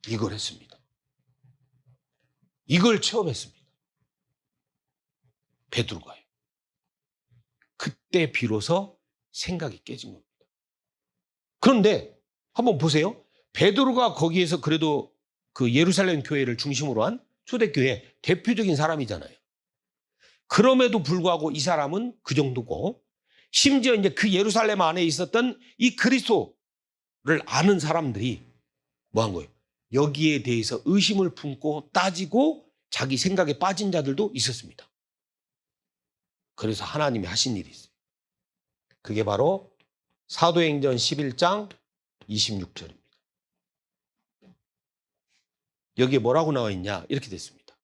이걸 했습니다. 이걸 체험했습니다. 베드로가요. 그때 비로소 생각이 깨진 겁니다. 그런데 한번 보세요. 베드로가 거기에서 그래도 그 예루살렘 교회를 중심으로 한 초대교회 대표적인 사람이잖아요. 그럼에도 불구하고 이 사람은 그 정도고, 심지어 이제 그 예루살렘 안에 있었던 이 그리스도를 아는 사람들이 뭐 한 거예요? 여기에 대해서 의심을 품고 따지고 자기 생각에 빠진 자들도 있었습니다. 그래서 하나님이 하신 일이 있어요. 그게 바로 사도행전 11장 26절입니다. 여기에 뭐라고 나와 있냐? 이렇게 됐습니다.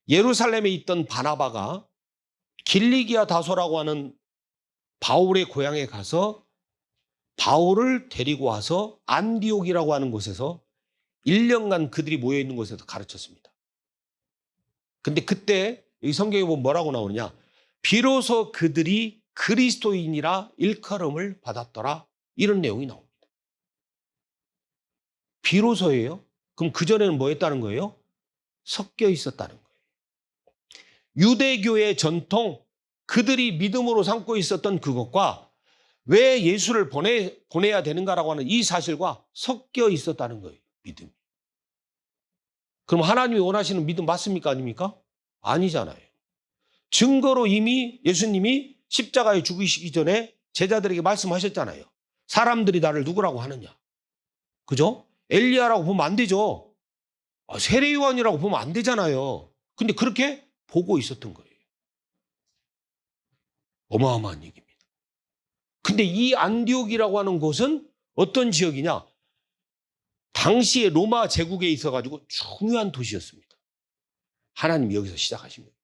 예루살렘에 있던 바나바가 길리기아 다소라고 하는 바울의 고향에 가서 바울을 데리고 와서 안디옥이라고 하는 곳에서 1년간 그들이 모여있는 곳에서 가르쳤습니다. 근데 그때 이 성경에 보면 뭐라고 나오느냐? 비로소 그들이 그리스도인이라 일컬음을 받았더라. 이런 내용이 나옵니다. 비로소예요? 그럼 그전에는 뭐 했다는 거예요? 섞여 있었다는 거예요. 유대교의 전통, 그들이 믿음으로 삼고 있었던 그것과 왜 예수를 보내야 되는가라고 하는 이 사실과 섞여 있었다는 거예요. 믿음이. 그럼 하나님이 원하시는 믿음 맞습니까? 아닙니까? 아니잖아요. 증거로 이미 예수님이 십자가에 죽으시기 전에 제자들에게 말씀하셨잖아요. 사람들이 나를 누구라고 하느냐. 그죠? 엘리야라고 보면 안 되죠. 세례요한이라고 보면 안 되잖아요. 근데 그렇게 보고 있었던 거예요. 어마어마한 얘기입니다. 근데 이 안디옥이라고 하는 곳은 어떤 지역이냐? 당시에 로마 제국에 있어가지고 중요한 도시였습니다. 하나님이 여기서 시작하신 거예요.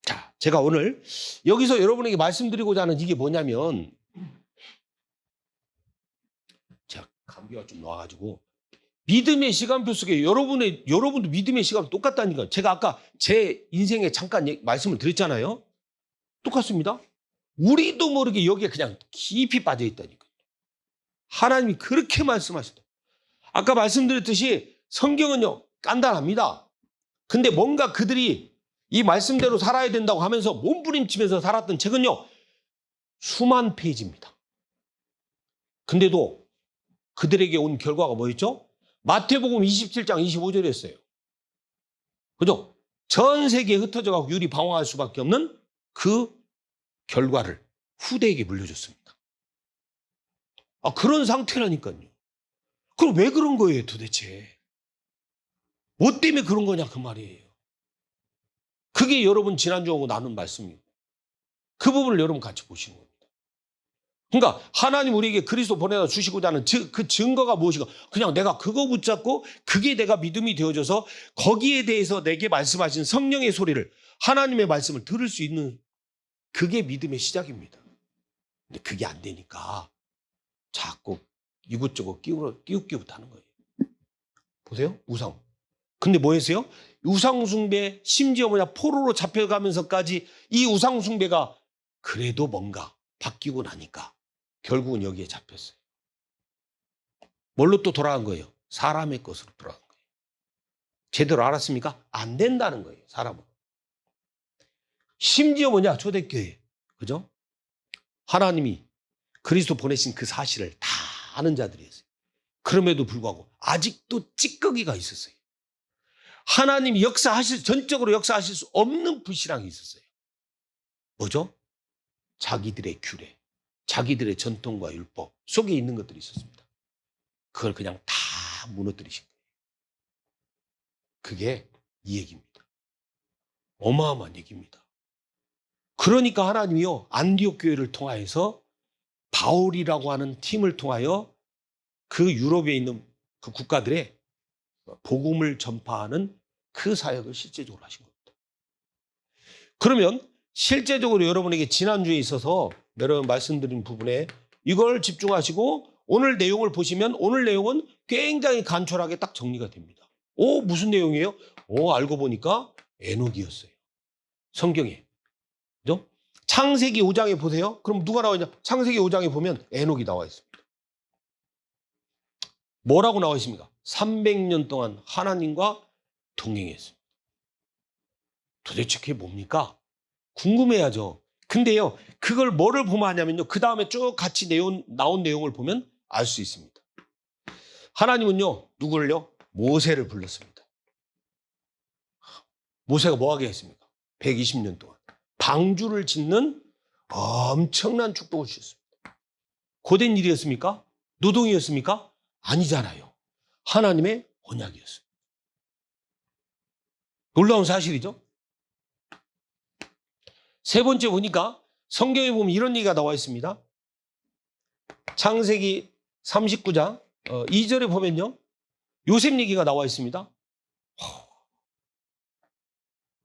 자, 제가 오늘 여기서 여러분에게 말씀드리고자 하는 이게 뭐냐면, 제가 감기가 좀 나와가지고 믿음의 시간표 속에 여러분도 믿음의 시간표 똑같다니까. 제가 아까 제 인생에 잠깐 말씀을 드렸잖아요. 똑같습니다. 우리도 모르게 여기에 그냥 깊이 빠져 있다니까. 하나님이 그렇게 말씀하셨다. 아까 말씀드렸듯이 성경은요, 간단합니다. 근데 뭔가 그들이 이 말씀대로 살아야 된다고 하면서 몸부림치면서 살았던 책은요, 수만 페이지입니다. 근데도 그들에게 온 결과가 뭐였죠? 마태복음 27장 25절이었어요. 그죠? 전 세계에 흩어져 가고 유리 방황할 수밖에 없는 그 결과를 후대에게 물려줬습니다. 그런 상태라니까요. 그럼 왜 그런 거예요, 도대체? 뭐 때문에 그런 거냐, 그 말이에요. 그게 여러분 지난주하고 나눈 말씀이고, 그 부분을 여러분 같이 보시는 겁니다. 그러니까 하나님 우리에게 그리스도 보내다 주시고자 하는 그 증거가 무엇인가? 그냥 내가 그거 붙잡고 그게 내가 믿음이 되어져서 거기에 대해서 내게 말씀하신 성령의 소리를, 하나님의 말씀을 들을 수 있는, 그게 믿음의 시작입니다. 근데 그게 안 되니까 자꾸 이곳저곳 끼웃끼웃하는 거예요. 보세요, 우상. 근데 뭐 했어요? 우상숭배, 심지어 포로로 잡혀가면서까지 이 우상숭배가 그래도 뭔가 바뀌고 나니까 결국은 여기에 잡혔어요. 뭘로 또 돌아간 거예요? 사람의 것으로 돌아간 거예요. 제대로 알았습니까? 안 된다는 거예요, 사람은. 심지어 초대교회. 그죠? 하나님이 그리스도 보내신 그 사실을 다 아는 자들이었어요. 그럼에도 불구하고 아직도 찌꺼기가 있었어요. 하나님이 전적으로 역사하실 수 없는 불신앙이 있었어요. 뭐죠? 자기들의 규례, 자기들의 전통과 율법 속에 있는 것들이 있었습니다. 그걸 그냥 다 무너뜨리신 거예요. 그게 이 얘기입니다. 어마어마한 얘기입니다. 그러니까 하나님이요, 안디옥 교회를 통하여서 바울이라고 하는 팀을 통하여 그 유럽에 있는 그 국가들의 복음을 전파하는 그 사역을 실제적으로 하신 겁니다. 그러면 실제적으로 여러분에게 지난주에 있어서 여러분 말씀드린 부분에 이걸 집중하시고 오늘 내용을 보시면 오늘 내용은 굉장히 간촐하게 딱 정리가 됩니다. 무슨 내용이에요? 알고 보니까 에녹이었어요. 성경에. 그죠? 창세기 5장에 보세요. 그럼 누가 나와 있냐? 창세기 5장에 보면 에녹이 나와 있습니다. 뭐라고 나와 있습니까? 300년 동안 하나님과 동행했습니다. 도대체 그게 뭡니까? 궁금해야죠. 근데요, 그걸 뭐를 보면 하냐면요, 그 다음에 쭉 같이 나온 내용을 보면 알 수 있습니다. 하나님은요, 누구를요? 모세를 불렀습니다. 모세가 뭐 하게 했습니까? 120년 동안 방주를 짓는 엄청난 축복을 주셨습니다. 고된 일이었습니까? 노동이었습니까? 아니잖아요. 하나님의 언약이었습니다. 놀라운 사실이죠. 세 번째 보니까 성경에 보면 이런 얘기가 나와 있습니다. 창세기 39장 2절에 보면요, 요셉 얘기가 나와 있습니다.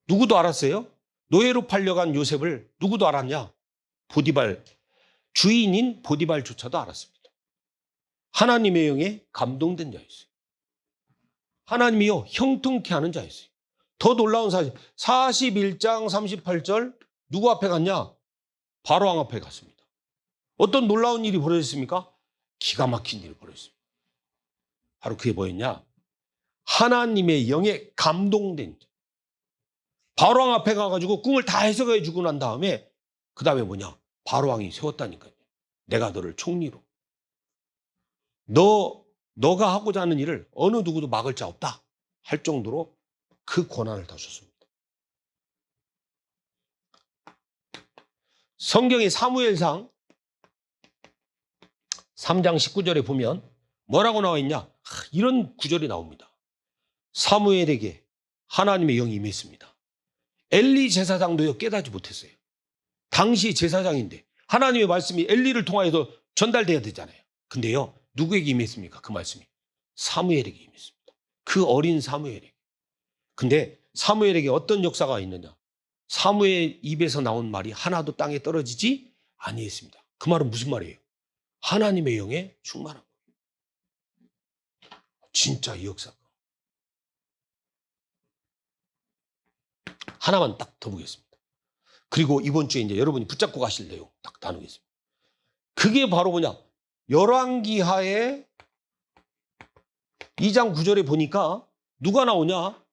누구도 알았어요? 노예로 팔려간 요셉을 누구도 알았냐? 보디발, 주인인 보디발조차도 알았습니다. 하나님의 영에 감동된 자였어요. 하나님이요, 형통케 하는 자였어요. 더 놀라운 사실, 41장 38절 누구 앞에 갔냐? 바로왕 앞에 갔습니다. 어떤 놀라운 일이 벌어졌습니까? 기가 막힌 일이 벌어졌습니다. 바로 그게 뭐였냐? 하나님의 영에 감동된 자. 바로왕 앞에 가가지고 꿈을 다 해석해 주고 난 다음에 그 다음에 뭐냐? 바로왕이 세웠다니까요. 내가 너를 총리로. 너가 하고자 하는 일을 어느 누구도 막을 자 없다 할 정도로 그 권한을 다 줬습니다. 성경의 사무엘상 3장 19절에 보면 뭐라고 나와 있냐? 이런 구절이 나옵니다. 사무엘에게 하나님의 영이 임했습니다. 엘리 제사장도요, 깨닫지 못했어요. 당시 제사장인데 하나님의 말씀이 엘리를 통하여서 전달돼야 되잖아요. 근데요, 누구에게 임했습니까? 그 말씀이 사무엘에게 임했습니다. 그 어린 사무엘에게. 근데 사무엘에게 어떤 역사가 있느냐? 사무엘 입에서 나온 말이 하나도 땅에 떨어지지 아니했습니다. 그 말은 무슨 말이에요? 하나님의 영에 충만한 거예요. 진짜 이 역사가. 하나만 딱 더 보겠습니다. 그리고 이번 주에 이제 여러분이 붙잡고 가실 내용 딱 나누겠습니다. 그게 바로 뭐냐? 열왕기하의 2장 9절에 보니까 누가 나오냐?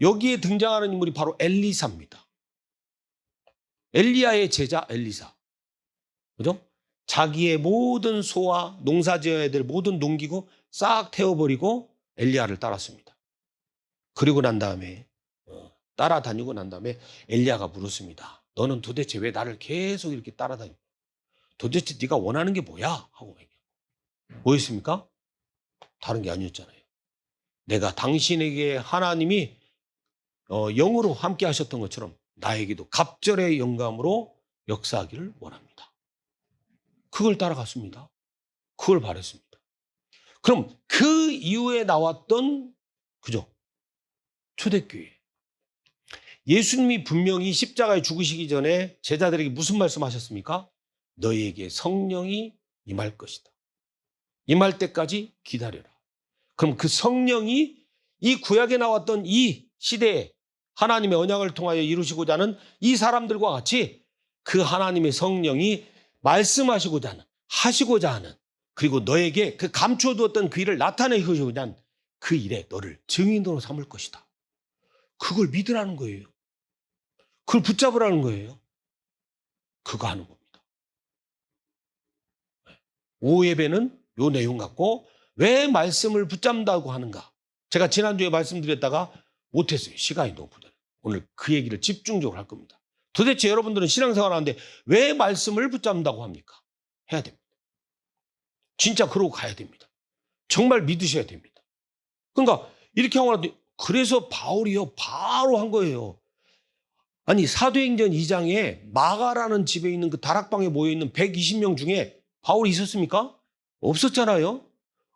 여기에 등장하는 인물이 바로 엘리사입니다. 엘리야의 제자 엘리사. 그죠? 자기의 모든 소와 농사 지어야 될 모든 농기구 싹 태워버리고 엘리야를 따랐습니다. 그리고 난 다음에 따라다니고 난 다음에 엘리야가 물었습니다. 너는 도대체 왜 나를 계속 이렇게 따라다니냐? 도대체 네가 원하는 게 뭐야? 하고 얘기해요. 뭐였습니까? 다른 게 아니었잖아요. 내가 당신에게 하나님이 영으로 함께 하셨던 것처럼 나에게도 갑절의 영감으로 역사하기를 원합니다. 그걸 따라갔습니다. 그걸 바랬습니다. 그럼 그 이후에 나왔던 그죠? 초대교회. 예수님이 분명히 십자가에 죽으시기 전에 제자들에게 무슨 말씀하셨습니까? 너희에게 성령이 임할 것이다. 임할 때까지 기다려라. 그럼 그 성령이 이 구약에 나왔던 이 시대에 하나님의 언약을 통하여 이루시고자 하는 이 사람들과 같이 그 하나님의 성령이 말씀하시고자 하는, 하시고자 하는, 그리고 너에게 그 감춰두었던 그 일을 나타내시고자 하는 그 일에 너를 증인으로 삼을 것이다. 그걸 믿으라는 거예요. 그걸 붙잡으라는 거예요. 그거 하는 겁니다. 오예배는 요 내용 갖고 왜 말씀을 붙잡는다고 하는가? 제가 지난주에 말씀드렸다가 못했어요. 시간이 너무 부족해요. 오늘 그 얘기를 집중적으로 할 겁니다. 도대체 여러분들은 신앙생활 하는데 왜 말씀을 붙잡는다고 합니까? 해야 됩니다. 진짜 그러고 가야 됩니다. 정말 믿으셔야 됩니다. 그러니까 이렇게 하고 나서 그래서 바울이요 바로 한 거예요. 아니 사도행전 2장에 마가라는 집에 있는 그 다락방에 모여있는 120명 중에 바울이 있었습니까? 없었잖아요.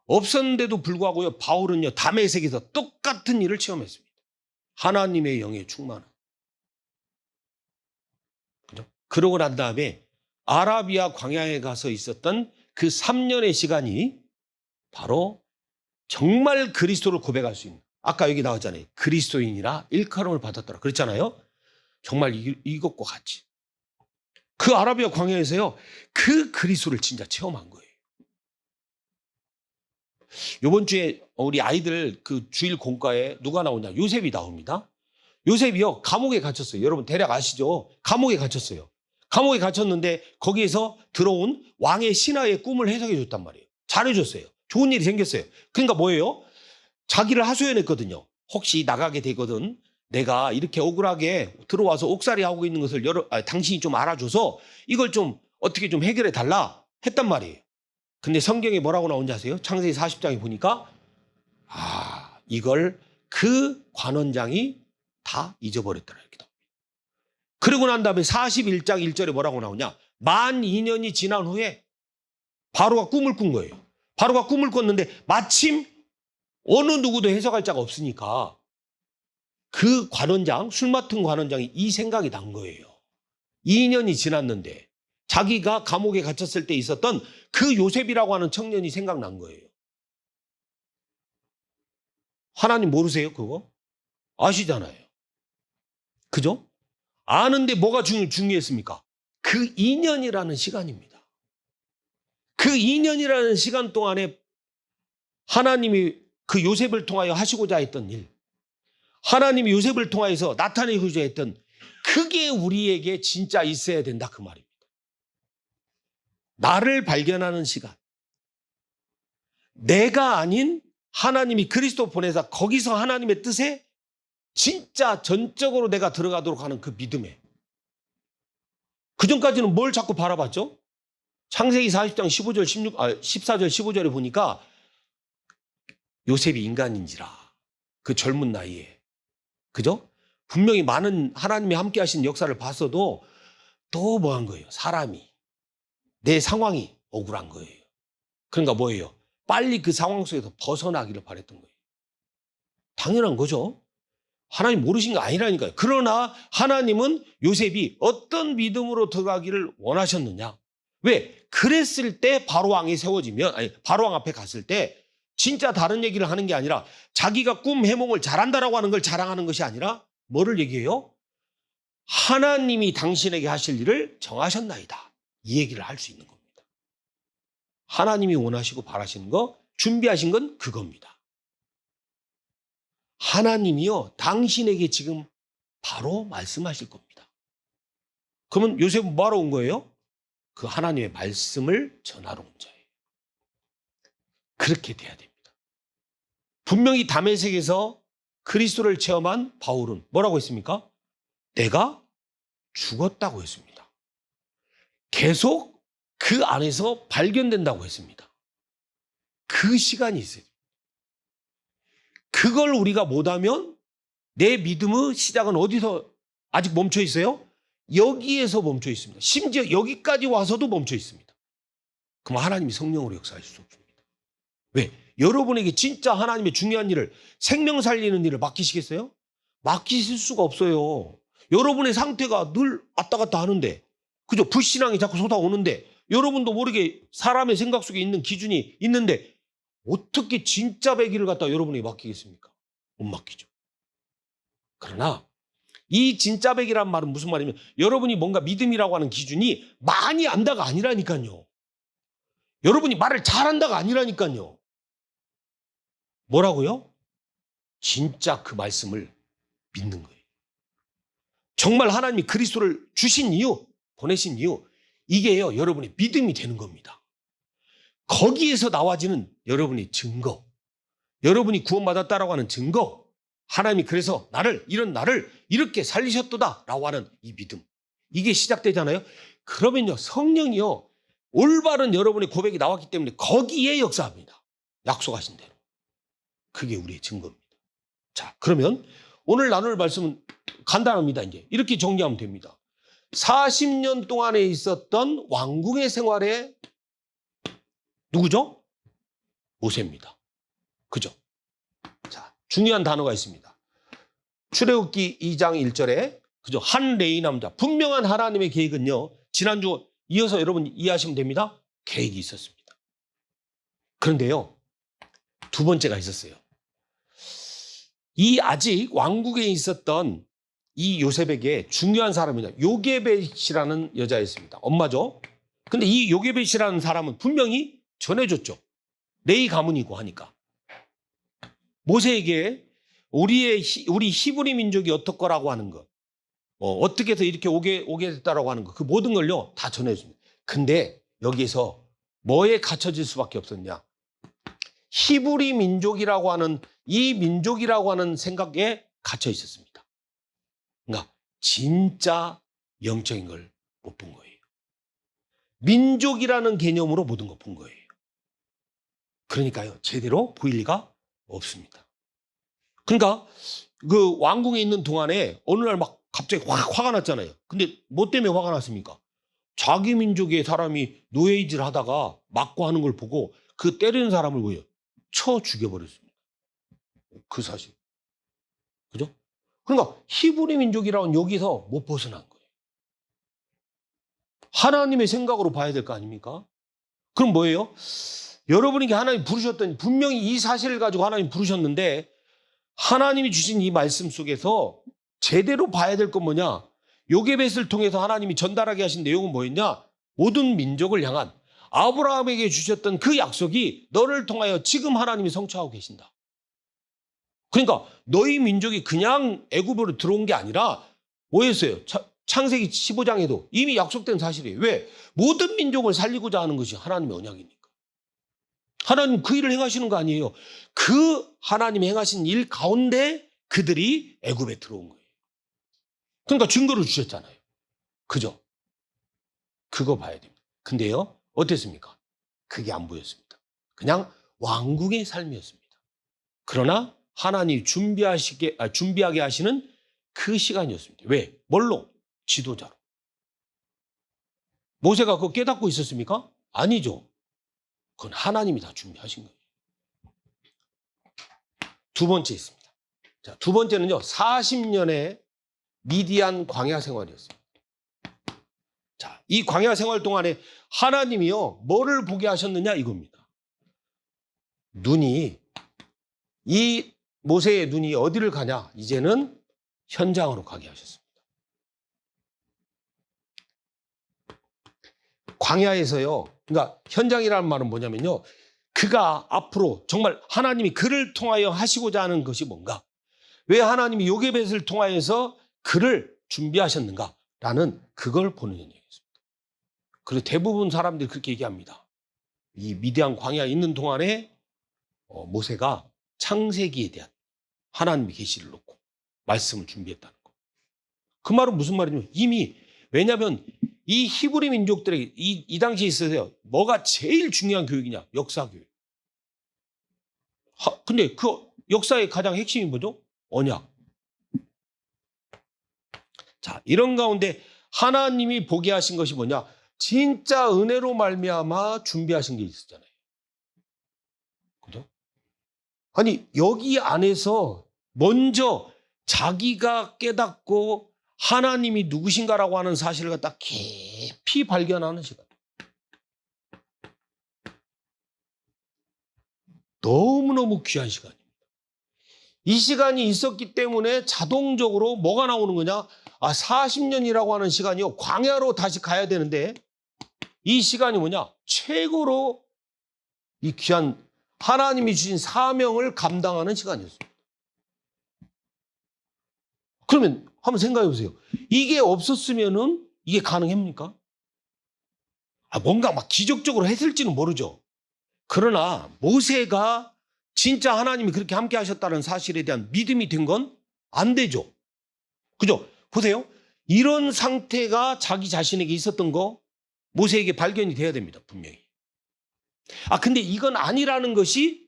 없었는데도 불구하고요, 바울은요 다메섹에서 똑같은 일을 체험했습니다. 하나님의 영에 충만한. 그죠? 그러고 난 다음에 아라비아 광야에 가서 있었던 그 3년의 시간이 바로 정말 그리스도를 고백할 수 있는, 아까 여기 나왔잖아요. 그리스도인이라 일컬음을 받았더라 그랬잖아요. 정말 이것과 같이 그 아라비아 광야에서요 그 그리스도를 진짜 체험한 거예요. 이번 주에 우리 아이들 그 주일 공과에 누가 나오냐? 요셉이 나옵니다. 요셉이요 감옥에 갇혔어요. 여러분 대략 아시죠? 감옥에 갇혔어요. 감옥에 갇혔는데 거기에서 들어온 왕의 신하의 꿈을 해석해 줬단 말이에요. 잘해줬어요. 좋은 일이 생겼어요. 그러니까 뭐예요? 자기를 하소연했거든요. 혹시 나가게 되거든 내가 이렇게 억울하게 들어와서 옥살이 하고 있는 것을 당신이 좀 알아줘서 이걸 좀 어떻게 좀 해결해 달라 했단 말이에요. 근데 성경에 뭐라고 나오는지 아세요? 창세기 40장에 보니까 이걸 그 관원장이 다 잊어버렸더라 이렇게 나옵니다. 그러고 난 다음에 41장 1절에 뭐라고 나오냐? 만 2년이 지난 후에 바로가 꿈을 꾼 거예요. 바로가 꿈을 꿨는데 마침 어느 누구도 해석할 자가 없으니까 그 관원장, 술 맡은 관원장이 이 생각이 난 거예요. 2년이 지났는데 자기가 감옥에 갇혔을 때 있었던 그 요셉이라고 하는 청년이 생각난 거예요. 하나님 모르세요 그거? 아시잖아요. 그죠? 아는데 뭐가 중요했습니까? 그 2년이라는 시간입니다. 그 2년이라는 시간 동안에 하나님이 그 요셉을 통하여 하시고자 했던 일, 하나님이 요셉을 통하여서 나타내고자 했던 그게 우리에게 진짜 있어야 된다 그 말입니다. 나를 발견하는 시간, 내가 아닌 하나님이 그리스도 보내서 거기서 하나님의 뜻에 진짜 전적으로 내가 들어가도록 하는 그 믿음에, 그전까지는 뭘 자꾸 바라봤죠? 창세기 40장 14절 15절에 보니까 요셉이 인간인지라 그 젊은 나이에, 그죠? 분명히 많은 하나님이 함께 하신 역사를 봤어도 또 뭐 한 거예요? 사람이, 내 상황이 억울한 거예요. 그러니까 뭐예요? 빨리 그 상황 속에서 벗어나기를 바랬던 거예요. 당연한 거죠. 하나님 모르신 거 아니라니까요. 그러나 하나님은 요셉이 어떤 믿음으로 들어가기를 원하셨느냐? 왜? 그랬을 때 바로왕이 세워지면, 바로왕 앞에 갔을 때 진짜 다른 얘기를 하는 게 아니라 자기가 꿈 해몽을 잘한다라고 하는 걸 자랑하는 것이 아니라 뭐를 얘기해요? 하나님이 당신에게 하실 일을 정하셨나이다. 이 얘기를 할 수 있는 겁니다. 하나님이 원하시고 바라시는 거, 준비하신 건 그겁니다. 하나님이요 당신에게 지금 바로 말씀하실 겁니다. 그러면 요셉은 뭐하러 온 거예요? 그 하나님의 말씀을 전하러 온 자예요. 그렇게 돼야 됩니다. 분명히 다메섹에서 그리스도를 체험한 바울은 뭐라고 했습니까? 내가 죽었다고 했습니다. 계속 그 안에서 발견된다고 했습니다. 그 시간이 있어요. 그걸 우리가 못하면 내 믿음의 시작은 어디서 아직 멈춰 있어요? 여기에서 멈춰 있습니다. 심지어 여기까지 와서도 멈춰 있습니다. 그럼 하나님이 성령으로 역사하실 수 없습니다. 왜? 여러분에게 진짜 하나님의 중요한 일을, 생명 살리는 일을 맡기시겠어요? 맡기실 수가 없어요. 여러분의 상태가 늘 왔다 갔다 하는데, 그죠? 불신앙이 자꾸 쏟아오는데, 여러분도 모르게 사람의 생각 속에 있는 기준이 있는데 어떻게 진짜 배기를 갖다 여러분에게 맡기겠습니까? 못 맡기죠. 그러나 이 진짜 배기란 말은 무슨 말이냐면 여러분이 뭔가 믿음이라고 하는 기준이 많이 안다가 아니라니까요. 여러분이 말을 잘한다가 아니라니까요. 뭐라고요? 진짜 그 말씀을 믿는 거예요. 정말 하나님이 그리스도를 주신 이유, 보내신 이유, 이게요 여러분의 믿음이 되는 겁니다. 거기에서 나와지는 여러분의 증거, 여러분이 구원받았다라고 하는 증거, 하나님이 그래서 이런 나를 이렇게 살리셨도다 라고 하는 이 믿음, 이게 시작되잖아요. 그러면요 성령이요 올바른 여러분의 고백이 나왔기 때문에 거기에 역사합니다. 약속하신 대로. 그게 우리의 증거입니다. 자, 그러면 오늘 나눌 말씀은 간단합니다. 이제 이렇게 정리하면 됩니다. 40년 동안에 있었던 왕궁의 생활에 누구죠? 모세입니다. 그죠? 자, 중요한 단어가 있습니다. 출애굽기 2장 1절에 그죠? 한 레위 남자. 분명한 하나님의 계획은요. 지난주 이어서 여러분 이해하시면 됩니다. 계획이 있었습니다. 그런데요. 두 번째가 있었어요. 이 아직 왕국에 있었던 이 요셉에게 중요한 사람이냐. 요게벳이라는 여자였습니다. 엄마죠. 근데 이 요게벳이라는 사람은 분명히 전해줬죠. 레위 가문이고 하니까. 모세에게 우리 히브리 민족이 어떻거라고 하는 것. 어떻게 해서 이렇게 오게 됐다라고 하는 것. 그 모든 걸요. 다 전해줍니다. 근데 여기서 뭐에 갇혀질 수밖에 없었냐. 히브리 민족이라고 하는 이 민족이라고 하는 생각에 갇혀 있었습니다. 그러니까 진짜 영적인 걸 못 본 거예요. 민족이라는 개념으로 모든 걸 본 거예요. 그러니까요. 제대로 보일 리가 없습니다. 그러니까 그 왕궁에 있는 동안에 어느 날 막 갑자기 확 화가 났잖아요. 근데 뭐 때문에 화가 났습니까? 자기 민족의 사람이 노예질을 하다가 맞고 하는 걸 보고 그 때리는 사람을 뭐예요? 쳐 죽여버렸습니다. 그 사실. 그죠? 그러니까 히브리 민족이라는 여기서 못 벗어난 거예요. 하나님의 생각으로 봐야 될 거 아닙니까? 그럼 뭐예요? 여러분에게 하나님 부르셨더니 분명히 이 사실을 가지고 하나님 부르셨는데 하나님이 주신 이 말씀 속에서 제대로 봐야 될 건 뭐냐? 요게벳을 통해서 하나님이 전달하게 하신 내용은 뭐였냐? 모든 민족을 향한 아브라함에게 주셨던 그 약속이 너를 통하여 지금 하나님이 성취하고 계신다. 그러니까 너희 민족이 그냥 애굽으로 들어온 게 아니라 뭐였어요? 창세기 15장에도 이미 약속된 사실이에요. 왜? 모든 민족을 살리고자 하는 것이 하나님의 언약이니까. 하나님 그 일을 행하시는 거 아니에요. 그 하나님이 행하신 일 가운데 그들이 애굽에 들어온 거예요. 그러니까 증거를 주셨잖아요. 그죠? 그거 봐야 됩니다. 근데요, 어땠습니까? 그게 안 보였습니다. 그냥 왕궁의 삶이었습니다. 그러나 하나님이 준비하게 하시는 그 시간이었습니다. 왜? 뭘로? 지도자로. 모세가 그거 깨닫고 있었습니까? 아니죠. 그건 하나님이 다 준비하신 거예요. 두 번째 있습니다. 자, 두 번째는요, 40년의 미디안 광야 생활이었습니다. 자, 이 광야 생활 동안에 하나님이요, 뭐를 보게 하셨느냐 이겁니다. 이 모세의 눈이 어디를 가냐? 이제는 현장으로 가게 하셨습니다. 광야에서요, 그러니까 현장이라는 말은 뭐냐면요, 그가 앞으로 정말 하나님이 그를 통하여 하시고자 하는 것이 뭔가? 왜 하나님이 요게벳을 통하여서 그를 준비하셨는가라는 그걸 보는 얘기였습니다. 그리고 대부분 사람들이 그렇게 얘기합니다. 이 미디안 광야에 있는 동안에 모세가 창세기에 대한 하나님의 계시를 놓고 말씀을 준비했다는 거. 그 말은 무슨 말이냐면 이미 왜냐하면 이 히브리 민족들에게 이 당시에 있어서요. 뭐가 제일 중요한 교육이냐? 역사 교육. 근데 그 역사의 가장 핵심이 뭐죠? 언약. 자, 이런 가운데 하나님이 보게 하신 것이 뭐냐? 진짜 은혜로 말미암아 준비하신 게 있었잖아요. 그죠? 아니, 여기 안에서 먼저 자기가 깨닫고 하나님이 누구신가라고 하는 사실을 갖다 깊이 발견하는 시간. 너무너무 귀한 시간입니다. 이 시간이 있었기 때문에 자동적으로 뭐가 나오는 거냐? 40년이라고 하는 시간이요. 광야로 다시 가야 되는데 이 시간이 뭐냐? 최고로 이 귀한 하나님이 주신 사명을 감당하는 시간이었습니다. 그러면 한번 생각해 보세요. 이게 없었으면은 이게 가능합니까? 뭔가 막 기적적으로 했을지는 모르죠. 그러나 모세가 진짜 하나님이 그렇게 함께 하셨다는 사실에 대한 믿음이 된 건 안 되죠. 그죠? 보세요. 이런 상태가 자기 자신에게 있었던 거 모세에게 발견이 돼야 됩니다. 분명히. 근데 이건 아니라는 것이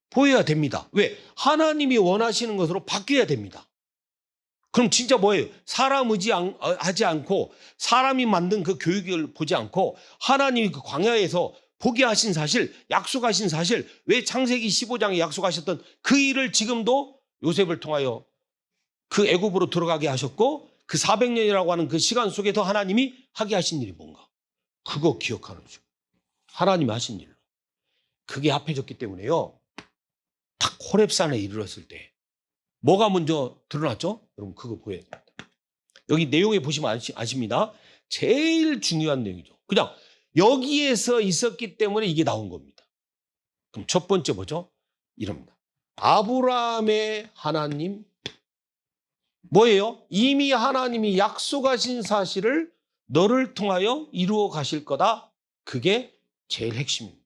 보여야 됩니다. 왜? 하나님이 원하시는 것으로 바뀌어야 됩니다. 그럼 진짜 뭐예요? 사람 의지하지 않고 사람이 만든 그 교육을 보지 않고 하나님이 그 광야에서 보게 하신 사실, 약속하신 사실, 왜 창세기 15장에 약속하셨던 그 일을 지금도 요셉을 통하여 그 애굽으로 들어가게 하셨고 그 400년이라고 하는 그 시간 속에서 하나님이 하게 하신 일이 뭔가? 그거 기억하는 거죠. 하나님이 하신 일. 그게 합해졌기 때문에요. 딱 호렙산에 이르렀을 때 뭐가 먼저 드러났죠? 여러분 그거 보여야 됩니다. 여기 내용에 보시면 아십니다. 제일 중요한 내용이죠. 그냥 여기에서 있었기 때문에 이게 나온 겁니다. 그럼 첫 번째 뭐죠? 이럽니다. 아브라함의 하나님 뭐예요? 이미 하나님이 약속하신 사실을 너를 통하여 이루어 가실 거다. 그게 제일 핵심입니다.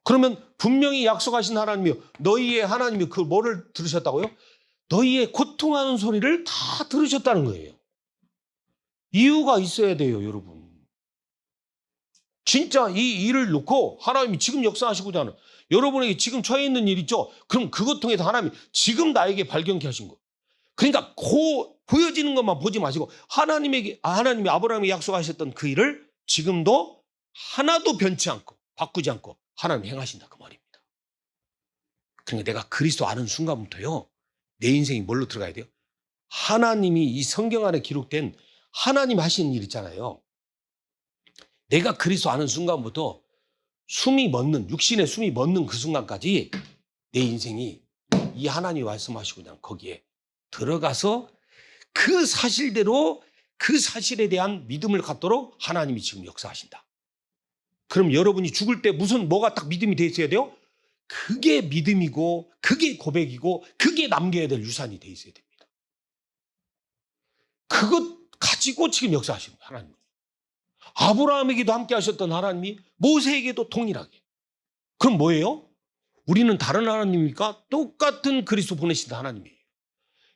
그러면 분명히 약속하신 하나님이요. 너희의 하나님이 그 뭐를 들으셨다고요? 너희의 고통하는 소리를 다 들으셨다는 거예요. 이유가 있어야 돼요, 여러분. 진짜 이 일을 놓고 하나님이 지금 역사하시고자 하는 여러분에게 지금 처해 있는 일 있죠? 그럼 그것 통해서 하나님이 지금 나에게 발견케 하신 거. 그러니까 보여지는 것만 보지 마시고 하나님이 아브라함이 약속하셨던 그 일을 지금도 하나도 변치 않고 바꾸지 않고 하나님 행하신다 그 말입니다. 그러니까 내가 그리스도 아는 순간부터요. 내 인생이 뭘로 들어가야 돼요? 하나님이 이 성경 안에 기록된 하나님 하시는 일 있잖아요. 내가 그리스도 아는 순간부터 육신의 숨이 멎는 그 순간까지 내 인생이 이 하나님이 말씀하시고 그냥 거기에 들어가서 그 사실대로 그 사실에 대한 믿음을 갖도록 하나님이 지금 역사하신다. 그럼 여러분이 죽을 때 뭐가 딱 믿음이 돼 있어야 돼요? 그게 믿음이고 그게 고백이고 그게 남겨야 될 유산이 돼 있어야 됩니다. 그것 가지고 지금 역사하시는 거예요. 하나님. 아브라함에게도 함께 하셨던 하나님이 모세에게도 동일하게. 그럼 뭐예요? 우리는 다른 하나님입니까? 똑같은 그리스도 보내신 하나님이에요.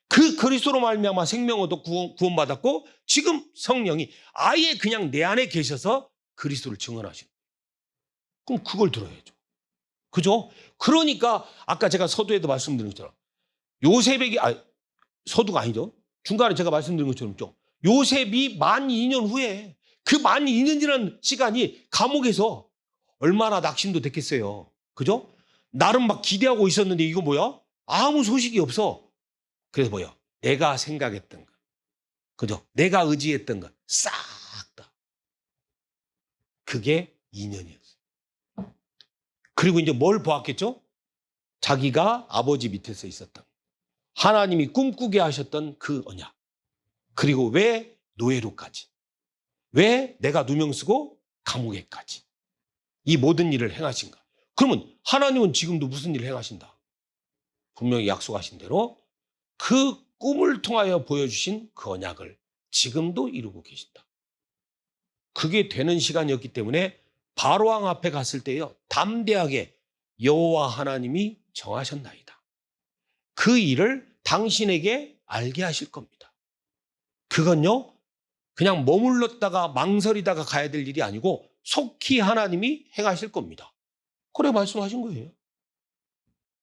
그 그리스도로 말미암아 생명 얻어 구원받았고 지금 성령이 아예 그냥 내 안에 계셔서 그리스도를 증언하시는 거예요. 그럼 그걸 들어야죠. 그죠? 그러니까 아까 제가 서두에도 말씀드린 것처럼 서두가 아니죠. 중간에 제가 말씀드린 것처럼 요셉이 만 2년 후에 그 만 2년이라는 시간이 감옥에서 얼마나 낙심도 됐겠어요. 그죠? 나름 막 기대하고 있었는데 이거 뭐야? 아무 소식이 없어. 그래서 뭐야? 내가 생각했던 것. 그죠? 내가 의지했던 것. 싹 다. 그게 2년이었어요. 그리고 이제 뭘 보았겠죠? 자기가 아버지 밑에서 있었던 하나님이 꿈꾸게 하셨던 그 언약. 그리고 왜 노예로까지. 왜 내가 누명 쓰고 감옥에까지. 이 모든 일을 행하신가. 그러면 하나님은 지금도 무슨 일을 행하신다? 분명히 약속하신 대로 그 꿈을 통하여 보여주신 그 언약을 지금도 이루고 계신다. 그게 되는 시간이었기 때문에 바로왕 앞에 갔을 때요. 담대하게 여호와 하나님이 정하셨나이다. 그 일을 당신에게 알게 하실 겁니다. 그건요. 그냥 머물렀다가 망설이다가 가야 될 일이 아니고 속히 하나님이 행하실 겁니다. 그래 말씀하신 거예요.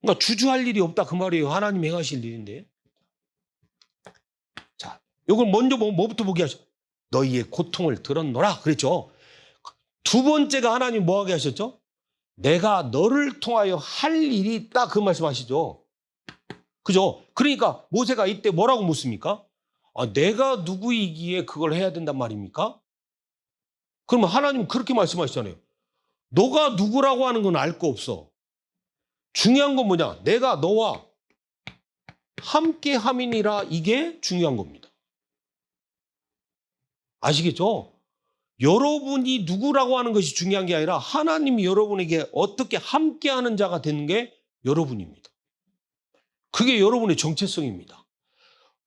그러니까 주저할 일이 없다 그 말이에요. 하나님이 행하실 일인데. 자, 이걸 먼저 뭐부터 보게 하죠? 너희의 고통을 들었노라 그랬죠. 두 번째가 하나님 뭐하게 하셨죠? 내가 너를 통하여 할 일이 있다 그 말씀하시죠. 그죠? 그러니까 모세가 이때 뭐라고 묻습니까? 내가 누구이기에 그걸 해야 된단 말입니까? 그러면 하나님은 그렇게 말씀하시잖아요. 너가 누구라고 하는 건 알 거 없어. 중요한 건 뭐냐? 내가 너와 함께 함이니라 이게 중요한 겁니다. 아시겠죠? 여러분이 누구라고 하는 것이 중요한 게 아니라 하나님이 여러분에게 어떻게 함께하는 자가 되는 게 여러분입니다. 그게 여러분의 정체성입니다.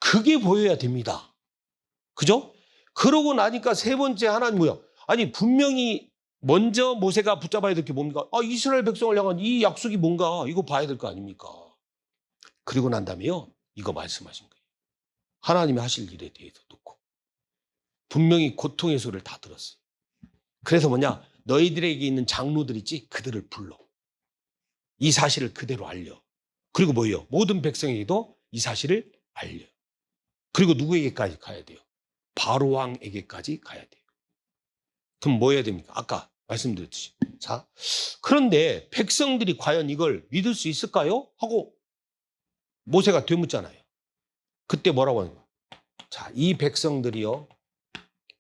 그게 보여야 됩니다. 그죠? 그러고 나니까 세 번째 하나님 뭐야? 아니 분명히 먼저 모세가 붙잡아야 될 게 뭡니까? 이스라엘 백성을 향한 이 약속이 뭔가 이거 봐야 될 거 아닙니까? 그리고 난 다음에요. 이거 말씀하신 거예요. 하나님이 하실 일에 대해서 놓고 분명히 고통의 소리를 다 들었어요. 그래서 뭐냐? 너희들에게 있는 장로들 있지? 그들을 불러. 이 사실을 그대로 알려. 그리고 뭐예요? 모든 백성에게도 이 사실을 알려요. 그리고 누구에게까지 가야 돼요? 바로 왕에게까지 가야 돼요. 그럼 뭐 해야 됩니까? 아까 말씀드렸듯이. 자, 그런데 백성들이 과연 이걸 믿을 수 있을까요? 하고 모세가 되묻잖아요. 그때 뭐라고 하는 거예요? 자, 이 백성들이요.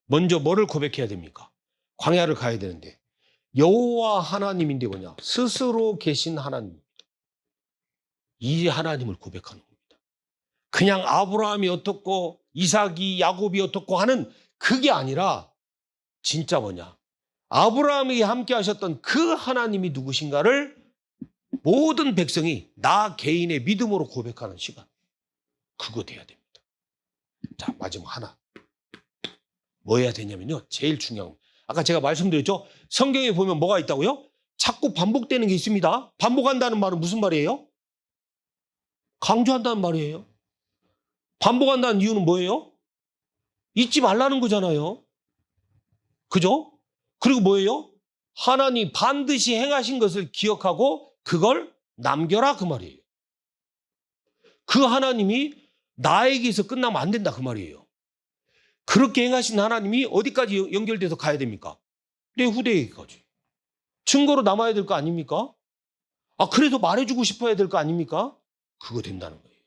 먼저 뭐를 고백해야 됩니까? 광야를 가야 되는데 여호와 하나님인데 뭐냐? 스스로 계신 하나님. 이 하나님을 고백하는 겁니다. 그냥 아브라함이 어떻고 이삭이 야곱이 어떻고 하는 그게 아니라 진짜 뭐냐? 아브라함에게 함께 하셨던 그 하나님이 누구신가를 모든 백성이 나 개인의 믿음으로 고백하는 시간. 그거 돼야 됩니다. 자, 마지막 하나. 뭐 해야 되냐면요. 제일 중요한 거. 아까 제가 말씀드렸죠? 성경에 보면 뭐가 있다고요? 자꾸 반복되는 게 있습니다. 반복한다는 말은 무슨 말이에요? 강조한다는 말이에요. 반복한다는 이유는 뭐예요? 잊지 말라는 거잖아요. 그죠? 그리고 뭐예요? 하나님 반드시 행하신 것을 기억하고 그걸 남겨라 그 말이에요. 그 하나님이 나에게서 끝나면 안 된다 그 말이에요. 그렇게 행하신 하나님이 어디까지 연결돼서 가야 됩니까? 내 후대에게까지. 증거로 남아야 될 거 아닙니까? 아, 그래서 말해주고 싶어야 될 거 아닙니까? 그거 된다는 거예요.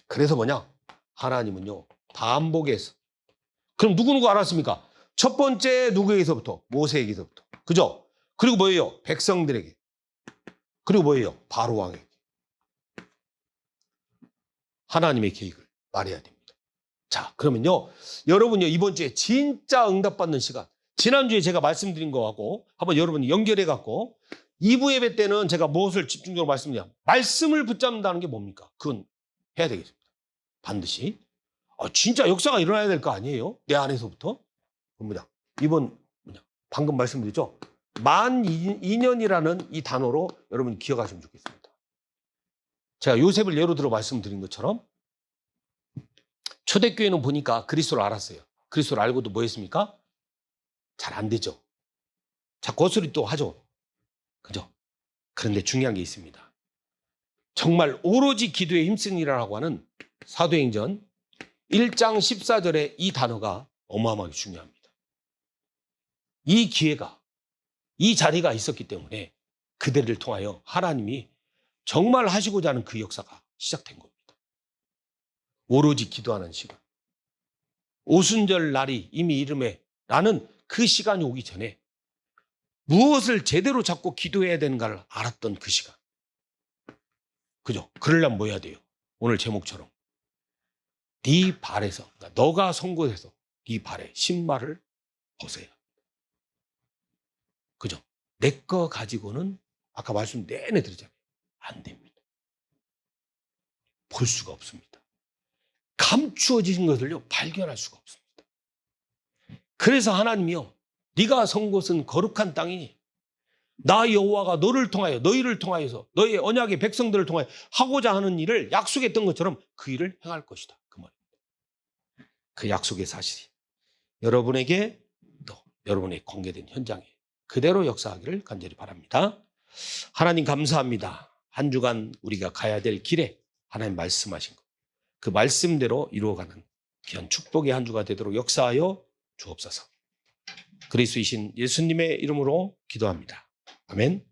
그래서 뭐냐? 하나님은요, 반복해서. 그럼 누구누구 알았습니까? 첫 번째 누구에게서부터? 모세에게서부터. 그죠? 그리고 뭐예요? 백성들에게. 그리고 뭐예요? 바로 왕에게. 하나님의 계획을 말해야 됩니다. 자, 그러면요. 여러분요, 이번 주에 진짜 응답받는 시간. 지난주에 제가 말씀드린 거하고 한번 여러분이 연결해갖고 2부 예배 때는 제가 무엇을 집중적으로 말씀드냐. 말씀을 붙잡는다는 게 뭡니까? 그건 해야 되겠습니다. 반드시. 진짜 역사가 일어나야 될 거 아니에요? 내 안에서부터. 뭐냐? 이번 방금 말씀드렸죠? 만 2년이라는 이 단어로 여러분 기억하시면 좋겠습니다. 제가 요셉을 예로 들어 말씀드린 것처럼 초대교회는 보니까 그리스도를 알았어요. 그리스도를 알고도 뭐 했습니까? 잘 안 되죠. 자꾸 헛소리 또 하죠. 그죠? 그런데 중요한 게 있습니다. 정말 오로지 기도에 힘쓰니라라고 하는 사도행전 1장 14절의 이 단어가 어마어마하게 중요합니다. 이 기회가, 이 자리가 있었기 때문에 그들을 통하여 하나님이 정말 하시고자 하는 그 역사가 시작된 겁니다. 오로지 기도하는 시간. 오순절 날이 이미 이름에 라는 그 시간이 오기 전에 무엇을 제대로 잡고 기도해야 되는가를 알았던 그 시간. 그죠? 그러려면 뭐 해야 돼요? 오늘 제목처럼. 네 발에서, 그러니까 너가 선곳해서 네 발에 신발을 벗어야. 그죠? 내 거 가지고는 아까 말씀 내내 드리잖아요. 안 됩니다. 볼 수가 없습니다. 감추어진 것을요 발견할 수가 없습니다. 그래서 하나님이요, 네가 선 곳은 거룩한 땅이니 나 여호와가 너를 통하여 너희를 통하여서 너희 언약의 백성들을 통하여 하고자 하는 일을 약속했던 것처럼 그 일을 행할 것이다. 그 말입니다. 그 약속의 사실이 여러분에게 또 여러분의 공개된 현장에 그대로 역사하기를 간절히 바랍니다. 하나님 감사합니다. 한 주간 우리가 가야 될 길에 하나님 말씀하신 것, 그 말씀대로 이루어가는 귀한 축복의 한 주가 되도록 역사하여 주옵소서. 그리스도이신 예수님의 이름으로 기도합니다. 아멘.